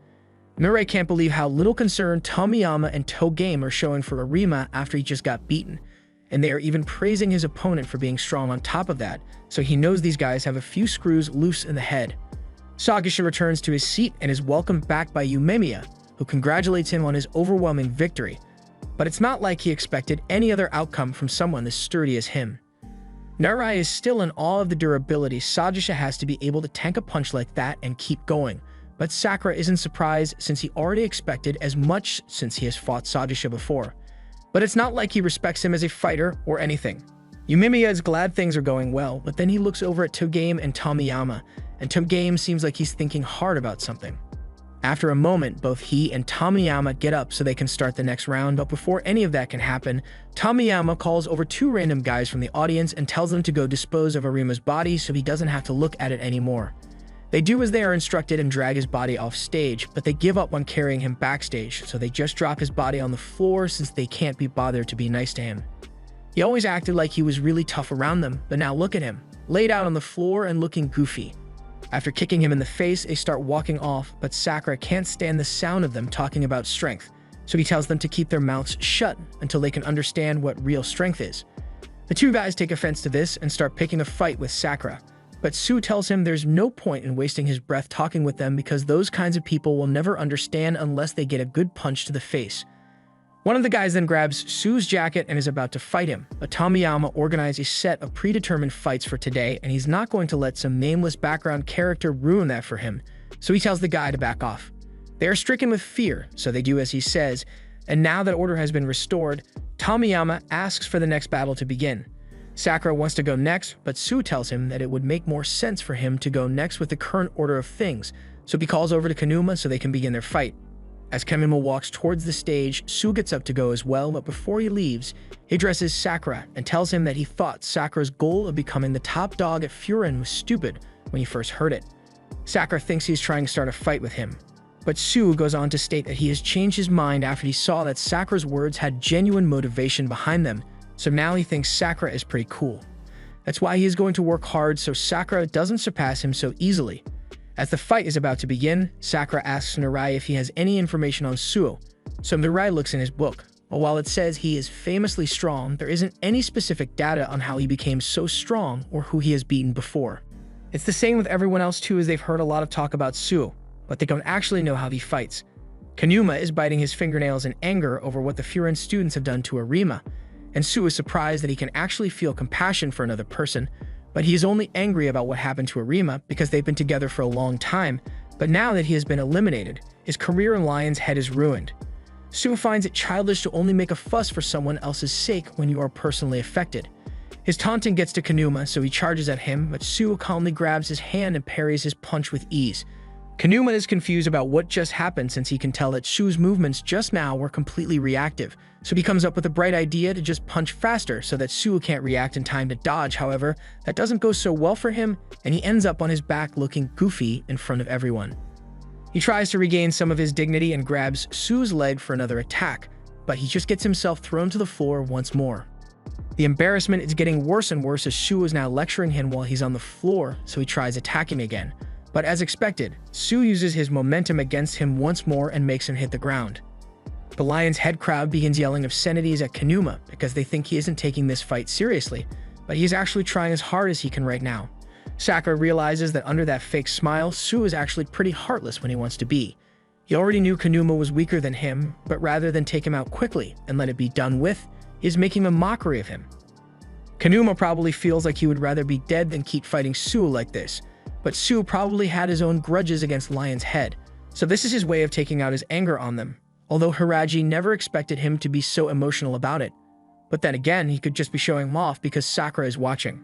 Mirai can't believe how little concern Tomiyama and Togame are showing for Arima after he just got beaten, and they are even praising his opponent for being strong on top of that, so he knows these guys have a few screws loose in the head. Sadisha returns to his seat and is welcomed back by Yumemiya, who congratulates him on his overwhelming victory, but it's not like he expected any other outcome from someone as sturdy as him. Mirai is still in awe of the durability Sadisha has to be able to tank a punch like that and keep going, but Sakura isn't surprised since he already expected as much since he has fought Sadisha before. But it's not like he respects him as a fighter or anything. Yumemiya is glad things are going well, but then he looks over at Togame and Tomiyama, and Togame seems like he's thinking hard about something. After a moment, both he and Tomiyama get up so they can start the next round, but before any of that can happen, Tomiyama calls over two random guys from the audience and tells them to go dispose of Arima's body so he doesn't have to look at it anymore. They do as they are instructed and drag his body off stage, but they give up on carrying him backstage, so they just drop his body on the floor since they can't be bothered to be nice to him. He always acted like he was really tough around them, but now look at him, laid out on the floor and looking goofy. After kicking him in the face, they start walking off, but Sakura can't stand the sound of them talking about strength, so he tells them to keep their mouths shut until they can understand what real strength is. The two guys take offense to this and start picking a fight with Sakura, but Sue tells him there's no point in wasting his breath talking with them because those kinds of people will never understand unless they get a good punch to the face. One of the guys then grabs Sue's jacket and is about to fight him, but Tomiyama organized a set of predetermined fights for today, and he's not going to let some nameless background character ruin that for him, so he tells the guy to back off. They are stricken with fear, so they do as he says, and now that order has been restored, Tomiyama asks for the next battle to begin. Sakura wants to go next, but Sue tells him that it would make more sense for him to go next with the current order of things, so he calls over to Kanuma so they can begin their fight. As Kanuma walks towards the stage, Sue gets up to go as well, but before he leaves, he addresses Sakura and tells him that he thought Sakura's goal of becoming the top dog at Furin was stupid when he first heard it. Sakura thinks he's trying to start a fight with him, but Sue goes on to state that he has changed his mind after he saw that Sakura's words had genuine motivation behind them, so now he thinks Sakura is pretty cool. That's why he is going to work hard so Sakura doesn't surpass him so easily. As the fight is about to begin, Sakura asks Mirai if he has any information on Suo, so Mirai looks in his book. But while it says he is famously strong, there isn't any specific data on how he became so strong or who he has beaten before. It's the same with everyone else too, as they've heard a lot of talk about Suo, but they don't actually know how he fights. Kanuma is biting his fingernails in anger over what the Furin students have done to Arima, and Suo is surprised that he can actually feel compassion for another person, but he is only angry about what happened to Arima because they've been together for a long time, but now that he has been eliminated, his career in Lion's Head is ruined. Suo finds it childish to only make a fuss for someone else's sake when you are personally affected. His taunting gets to Kanuma, so he charges at him, but Suo calmly grabs his hand and parries his punch with ease. Kanuma is confused about what just happened since he can tell that Suo's movements just now were completely reactive, so he comes up with a bright idea to just punch faster so that Suo can't react in time to dodge. However, that doesn't go so well for him, and he ends up on his back looking goofy in front of everyone. He tries to regain some of his dignity and grabs Suo's leg for another attack, but he just gets himself thrown to the floor once more. The embarrassment is getting worse and worse as Suo is now lecturing him while he's on the floor, so he tries attacking again. But as expected, Suo uses his momentum against him once more and makes him hit the ground. The Lion's Head crowd begins yelling obscenities at Kanuma because they think he isn't taking this fight seriously, but he is actually trying as hard as he can right now. Sakura realizes that under that fake smile, Suo is actually pretty heartless when he wants to be. He already knew Kanuma was weaker than him, but rather than take him out quickly and let it be done with, He is making a mockery of him. Kanuma probably feels like he would rather be dead than keep fighting Suo like this, but Suo probably had his own grudges against Lion's Head, so this is his way of taking out his anger on them, although Hiraji never expected him to be so emotional about it. But then again, he could just be showing him off because Sakura is watching.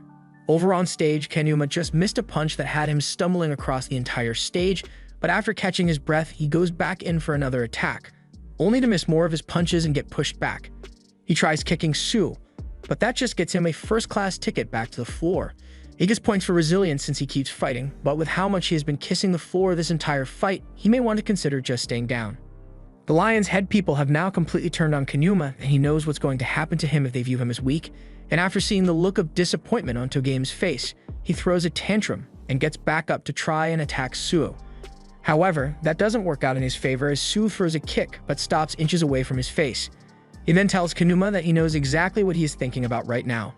Over on stage, Kanuma just missed a punch that had him stumbling across the entire stage, but after catching his breath, he goes back in for another attack, only to miss more of his punches and get pushed back. He tries kicking Suo, but that just gets him a first-class ticket back to the floor. He gets points for resilience since he keeps fighting, but with how much he has been kissing the floor this entire fight, he may want to consider just staying down. The Lion's Head people have now completely turned on Kanuma, and he knows what's going to happen to him if they view him as weak, and after seeing the look of disappointment on Togame's face, he throws a tantrum and gets back up to try and attack Suo. However, that doesn't work out in his favor as Suo throws a kick but stops inches away from his face. He then tells Kanuma that he knows exactly what he is thinking about right now.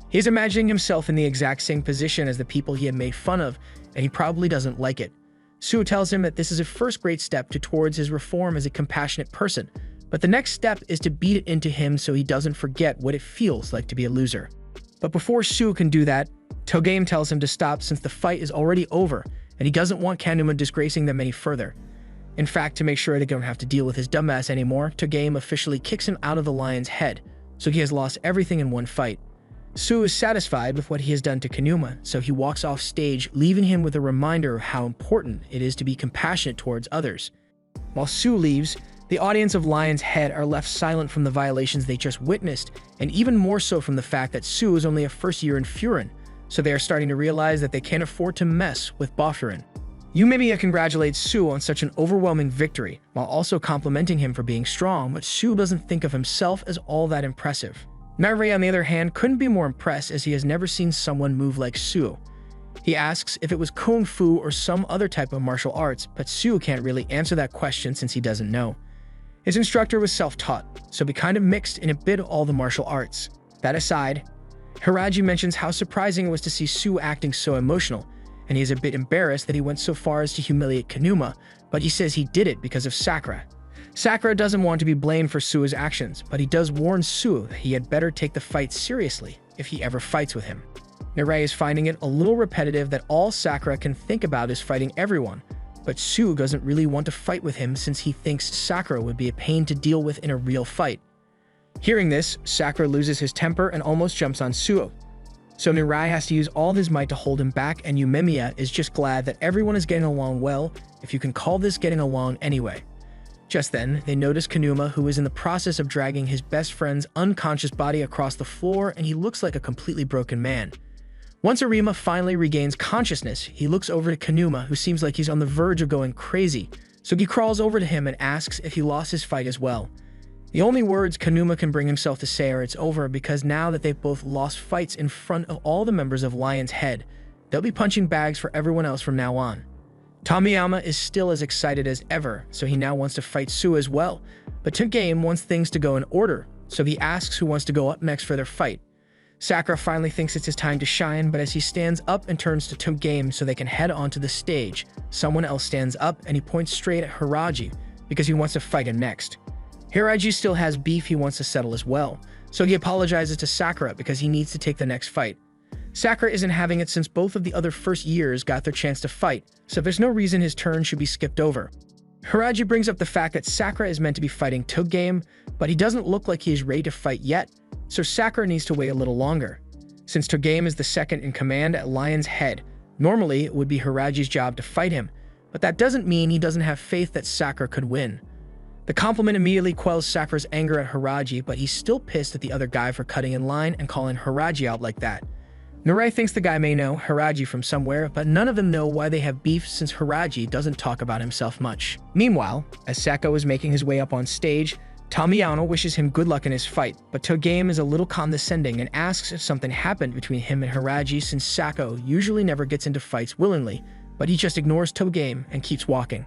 He is imagining himself in the exact same position as the people he had made fun of, and he probably doesn't like it. Suo tells him that this is a first great step towards his reform as a compassionate person, but the next step is to beat it into him so he doesn't forget what it feels like to be a loser. But before Suo can do that, Togame tells him to stop since the fight is already over, and he doesn't want Kanuma disgracing them any further. In fact, to make sure they don't have to deal with his dumbass anymore, Togame officially kicks him out of the Lion's Head, so he has lost everything in one fight. Suo is satisfied with what he has done to Kanuma, so he walks off stage, leaving him with a reminder of how important it is to be compassionate towards others. While Suo leaves, the audience of Lion's Head are left silent from the violations they just witnessed, and even more so from the fact that Suo is only a first year in Furin, so they are starting to realize that they can't afford to mess with Boffurin. Yumemiya congratulates Suo on such an overwhelming victory, while also complimenting him for being strong, but Suo doesn't think of himself as all that impressive. Narei, on the other hand, couldn't be more impressed as he has never seen someone move like Suo. He asks if it was Kung Fu or some other type of martial arts, but Suo can't really answer that question since he doesn't know. His instructor was self-taught, so he kind of mixed in a bit of all the martial arts. That aside, Hiraji mentions how surprising it was to see Suo acting so emotional, and he is a bit embarrassed that he went so far as to humiliate Kanuma, but he says he did it because of Sakura. Sakura doesn't want to be blamed for Suo's actions, but he does warn Suo that he had better take the fight seriously if he ever fights with him. Narei is finding it a little repetitive that all Sakura can think about is fighting everyone, but Suo doesn't really want to fight with him since he thinks Sakura would be a pain to deal with in a real fight. Hearing this, Sakura loses his temper and almost jumps on Suo. So Narei has to use all his might to hold him back, and Yumemiya is just glad that everyone is getting along well, if you can call this getting along anyway. Just then, they notice Kanuma, who is in the process of dragging his best friend's unconscious body across the floor, and he looks like a completely broken man. Once Arima finally regains consciousness, he looks over to Kanuma, who seems like he's on the verge of going crazy, so he crawls over to him and asks if he lost his fight as well. The only words Kanuma can bring himself to say are it's over, because now that they've both lost fights in front of all the members of Lion's Head, they'll be punching bags for everyone else from now on. Tomiyama is still as excited as ever, so he now wants to fight Suo as well, but Togame wants things to go in order, so he asks who wants to go up next for their fight. Sakura finally thinks it's his time to shine, but as he stands up and turns to Togame so they can head onto the stage, someone else stands up and he points straight at Hiraji because he wants to fight him next. Hiraji still has beef he wants to settle as well, so he apologizes to Sakura because he needs to take the next fight. Sakura isn't having it since both of the other first years got their chance to fight, so there's no reason his turn should be skipped over. Hiraji brings up the fact that Sakura is meant to be fighting Togame, but he doesn't look like he is ready to fight yet, so Sakura needs to wait a little longer. Since Togame is the second in command at Lion's Head, normally it would be Hiraji's job to fight him, but that doesn't mean he doesn't have faith that Sakura could win. The compliment immediately quells Sakura's anger at Hiraji, but he's still pissed at the other guy for cutting in line and calling Hiraji out like that. Narei thinks the guy may know Hiraji from somewhere, but none of them know why they have beef since Hiraji doesn't talk about himself much. Meanwhile, as Sako is making his way up on stage, Tomiyama wishes him good luck in his fight, but Togame is a little condescending and asks if something happened between him and Hiraji since Sako usually never gets into fights willingly, but he just ignores Togame and keeps walking.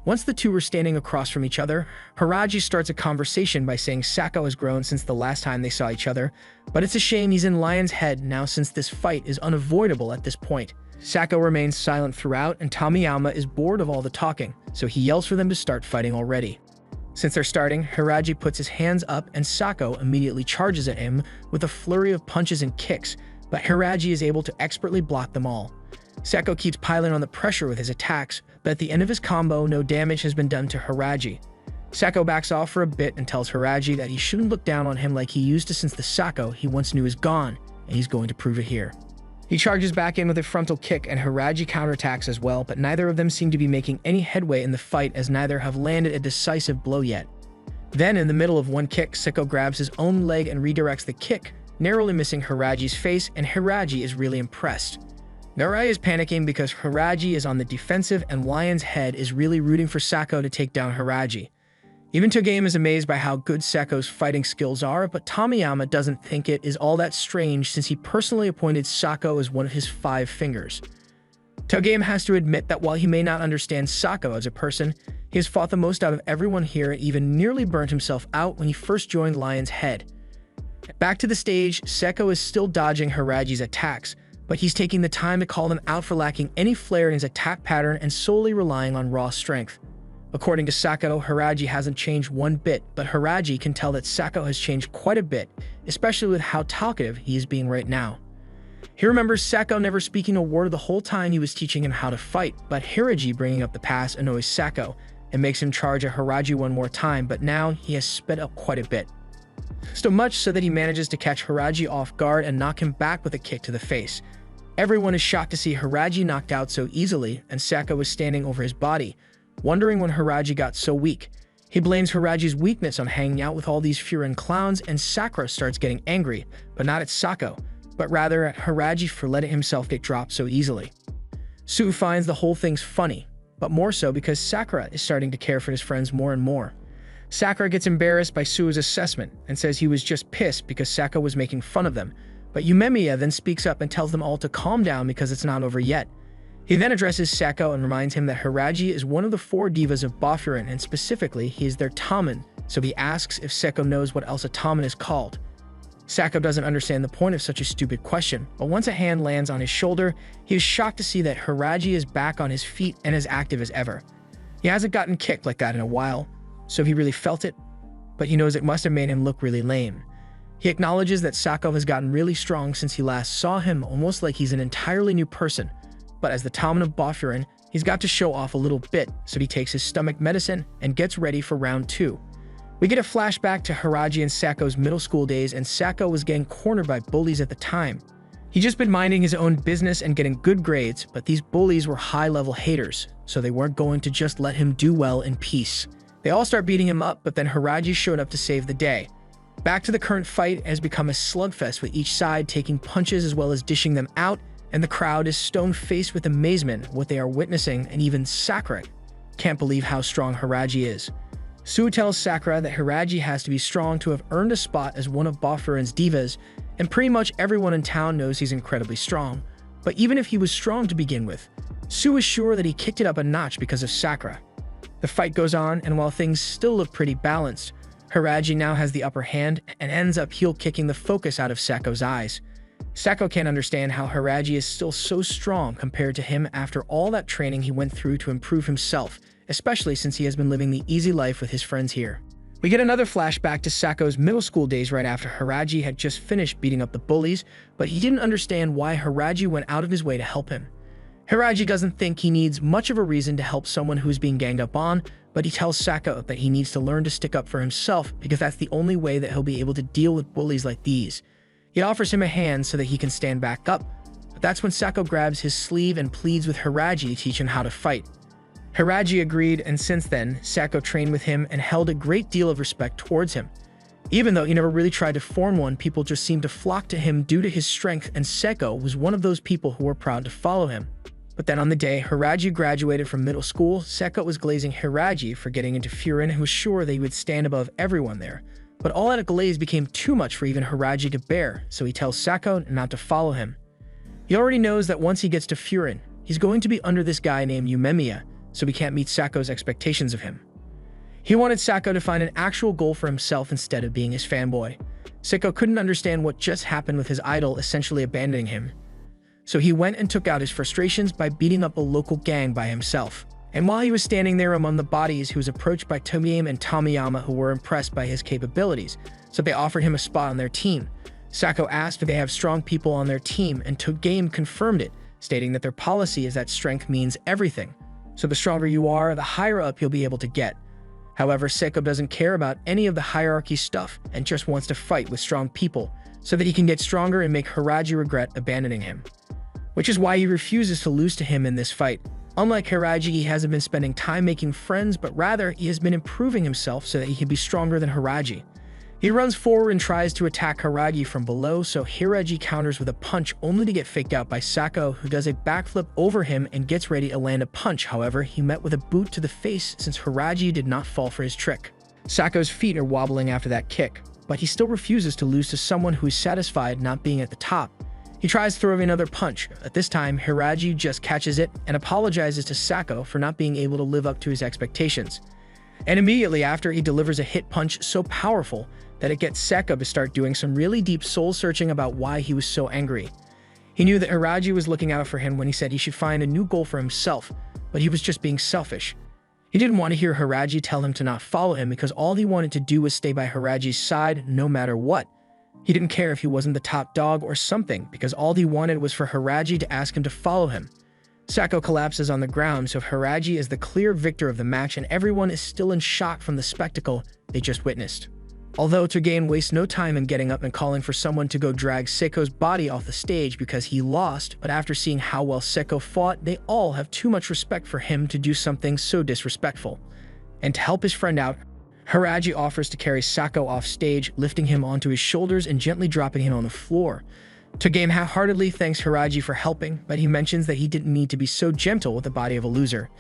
Once the two are standing across from each other, Hiraji starts a conversation by saying Sako has grown since the last time they saw each other, but it's a shame he's in Lion's Head now since this fight is unavoidable at this point. Sako remains silent throughout, and Tomiyama is bored of all the talking, so he yells for them to start fighting already. Since they're starting, Hiraji puts his hands up and Sako immediately charges at him with a flurry of punches and kicks, but Hiraji is able to expertly block them all. Sako keeps piling on the pressure with his attacks, but at the end of his combo, no damage has been done to Hiraji. Sako backs off for a bit and tells Hiraji that he shouldn't look down on him like he used to, since the Sako he once knew is gone, and he's going to prove it here. He charges back in with a frontal kick and Hiraji counterattacks as well, but neither of them seem to be making any headway in the fight as neither have landed a decisive blow yet. Then, in the middle of one kick, Sako grabs his own leg and redirects the kick, narrowly missing Hiraji's face, and Hiraji is really impressed. Narai is panicking because Hiraji is on the defensive and Lion's Head is really rooting for Sako to take down Hiraji. Even Togame is amazed by how good Sako's fighting skills are, but Tomiyama doesn't think it is all that strange since he personally appointed Sako as one of his 5 fingers. Togame has to admit that while he may not understand Sako as a person, he has fought the most out of everyone here and even nearly burned himself out when he first joined Lion's Head. Back to the stage, Sako is still dodging Hiraji's attacks, but he's taking the time to call them out for lacking any flair in his attack pattern and solely relying on raw strength. According to Sako, Hiraji hasn't changed one bit, but Hiraji can tell that Sako has changed quite a bit, especially with how talkative he is being right now. He remembers Sako never speaking a word the whole time he was teaching him how to fight, but Hiraji bringing up the past annoys Sako and makes him charge at Hiraji one more time, but now he has sped up quite a bit. So much so that he manages to catch Hiraji off guard and knock him back with a kick to the face. Everyone is shocked to see Hiraji knocked out so easily, and Sako is standing over his body, wondering when Hiraji got so weak. He blames Hiraji's weakness on hanging out with all these Furin clowns, and Sakura starts getting angry, but not at Sako, but rather at Hiraji for letting himself get dropped so easily. Sue finds the whole thing's funny, but more so because Sakura is starting to care for his friends more and more. Sakura gets embarrassed by Sue's assessment and says he was just pissed because Sako was making fun of them, but Yumemiya then speaks up and tells them all to calm down because it's not over yet. He then addresses Sako and reminds him that Hiraji is one of the 4 divas of Boffurin, and specifically, he is their Taman, so he asks if Sako knows what else a Taman is called. Sako doesn't understand the point of such a stupid question, but once a hand lands on his shoulder, he is shocked to see that Hiraji is back on his feet and as active as ever. He hasn't gotten kicked like that in a while, so he really felt it, but he knows it must have made him look really lame. He acknowledges that Sako has gotten really strong since he last saw him, almost like he's an entirely new person. But as the Taman of Boffurin, he's got to show off a little bit, so he takes his stomach medicine and gets ready for round 2. We get a flashback to Hiraji and Sako's middle school days, and Sako was getting cornered by bullies at the time. He'd just been minding his own business and getting good grades, but these bullies were high-level haters, so they weren't going to just let him do well in peace. They all start beating him up, but then Hiraji showed up to save the day. Back to the current fight has become a slugfest with each side taking punches as well as dishing them out, and the crowd is stone-faced with amazement at what they are witnessing, and even Sakura can't believe how strong Hiraji is. Sue tells Sakura that Hiraji has to be strong to have earned a spot as one of Boffurin's divas, and pretty much everyone in town knows he's incredibly strong. But even if he was strong to begin with, Sue is sure that he kicked it up a notch because of Sakura. The fight goes on, and while things still look pretty balanced, Hiraji now has the upper hand and ends up heel kicking the focus out of Sako's eyes. Sako can't understand how Hiraji is still so strong compared to him after all that training he went through to improve himself, especially since he has been living the easy life with his friends here. We get another flashback to Sako's middle school days right after Hiraji had just finished beating up the bullies, but he didn't understand why Hiraji went out of his way to help him. Hiraji doesn't think he needs much of a reason to help someone who is being ganged up on, but he tells Sako that he needs to learn to stick up for himself because that's the only way that he'll be able to deal with bullies like these. He offers him a hand so that he can stand back up, but that's when Sako grabs his sleeve and pleads with Hiraji to teach him how to fight. Hiraji agreed, and since then, Sako trained with him and held a great deal of respect towards him. Even though he never really tried to form one, people just seemed to flock to him due to his strength, and Sako was one of those people who were proud to follow him. But then on the day Hiraji graduated from middle school, Sako was glazing Hiraji for getting into Furin and was sure that he would stand above everyone there. But all that glaze became too much for even Hiraji to bear, so he tells Sako not to follow him. He already knows that once he gets to Furin, he's going to be under this guy named Yumemiya, so he can't meet Sako's expectations of him. He wanted Sako to find an actual goal for himself instead of being his fanboy. Sako couldn't understand what just happened with his idol essentially abandoning him. So he went and took out his frustrations by beating up a local gang by himself. And while he was standing there among the bodies, he was approached by Togame and Tomiyama, who were impressed by his capabilities, so they offered him a spot on their team. Sako asked if they have strong people on their team, and Togame confirmed it, stating that their policy is that strength means everything. So the stronger you are, the higher up you'll be able to get. However, Sako doesn't care about any of the hierarchy stuff and just wants to fight with strong people so that he can get stronger and make Hiraji regret abandoning him. Which is why he refuses to lose to him in this fight. Unlike Hiraji, he hasn't been spending time making friends, but rather he has been improving himself so that he can be stronger than Hiraji. He runs forward and tries to attack Hiraji from below, so Hiraji counters with a punch only to get faked out by Sako, who does a backflip over him and gets ready to land a punch. However, he met with a boot to the face since Hiraji did not fall for his trick. Sako's feet are wobbling after that kick, but he still refuses to lose to someone who is satisfied not being at the top. He tries throwing another punch. At this time, Hiraji just catches it and apologizes to Sako for not being able to live up to his expectations. And immediately after, he delivers a hit punch so powerful that it gets Sako to start doing some really deep soul-searching about why he was so angry. He knew that Hiraji was looking out for him when he said he should find a new goal for himself, but he was just being selfish. He didn't want to hear Hiraji tell him to not follow him because all he wanted to do was stay by Hiraji's side no matter what. He didn't care if he wasn't the top dog or something because all he wanted was for Hiraji to ask him to follow him. Sako collapses on the ground, so Hiraji is the clear victor of the match and everyone is still in shock from the spectacle they just witnessed. Although Togame wastes no time in getting up and calling for someone to go drag Sako's body off the stage because he lost, but after seeing how well Sako fought, they all have too much respect for him to do something so disrespectful. And to help his friend out, Hiraji offers to carry Sako off stage, lifting him onto his shoulders and gently dropping him on the floor. Togame half-heartedly thanks Hiraji for helping, but he mentions that he didn't need to be so gentle with the body of a loser.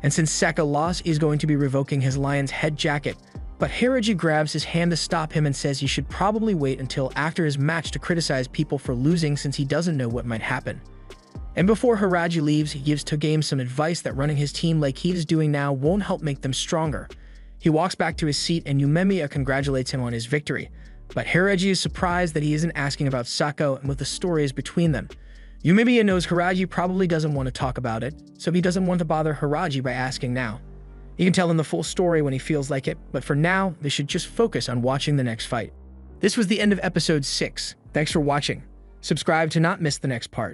And since Sako lost, he's going to be revoking his lion's head jacket. But Hiraji grabs his hand to stop him and says he should probably wait until after his match to criticize people for losing since he doesn't know what might happen. And before Hiraji leaves, he gives Togame some advice that running his team like he is doing now won't help make them stronger. He walks back to his seat and Yumemiya congratulates him on his victory. But Hiraji is surprised that he isn't asking about Sako and what the story is between them. Yumemiya knows Hiraji probably doesn't want to talk about it, so he doesn't want to bother Hiraji by asking now. He can tell him the full story when he feels like it, but for now, they should just focus on watching the next fight. This was the end of episode 6. Thanks for watching. Subscribe to not miss the next part.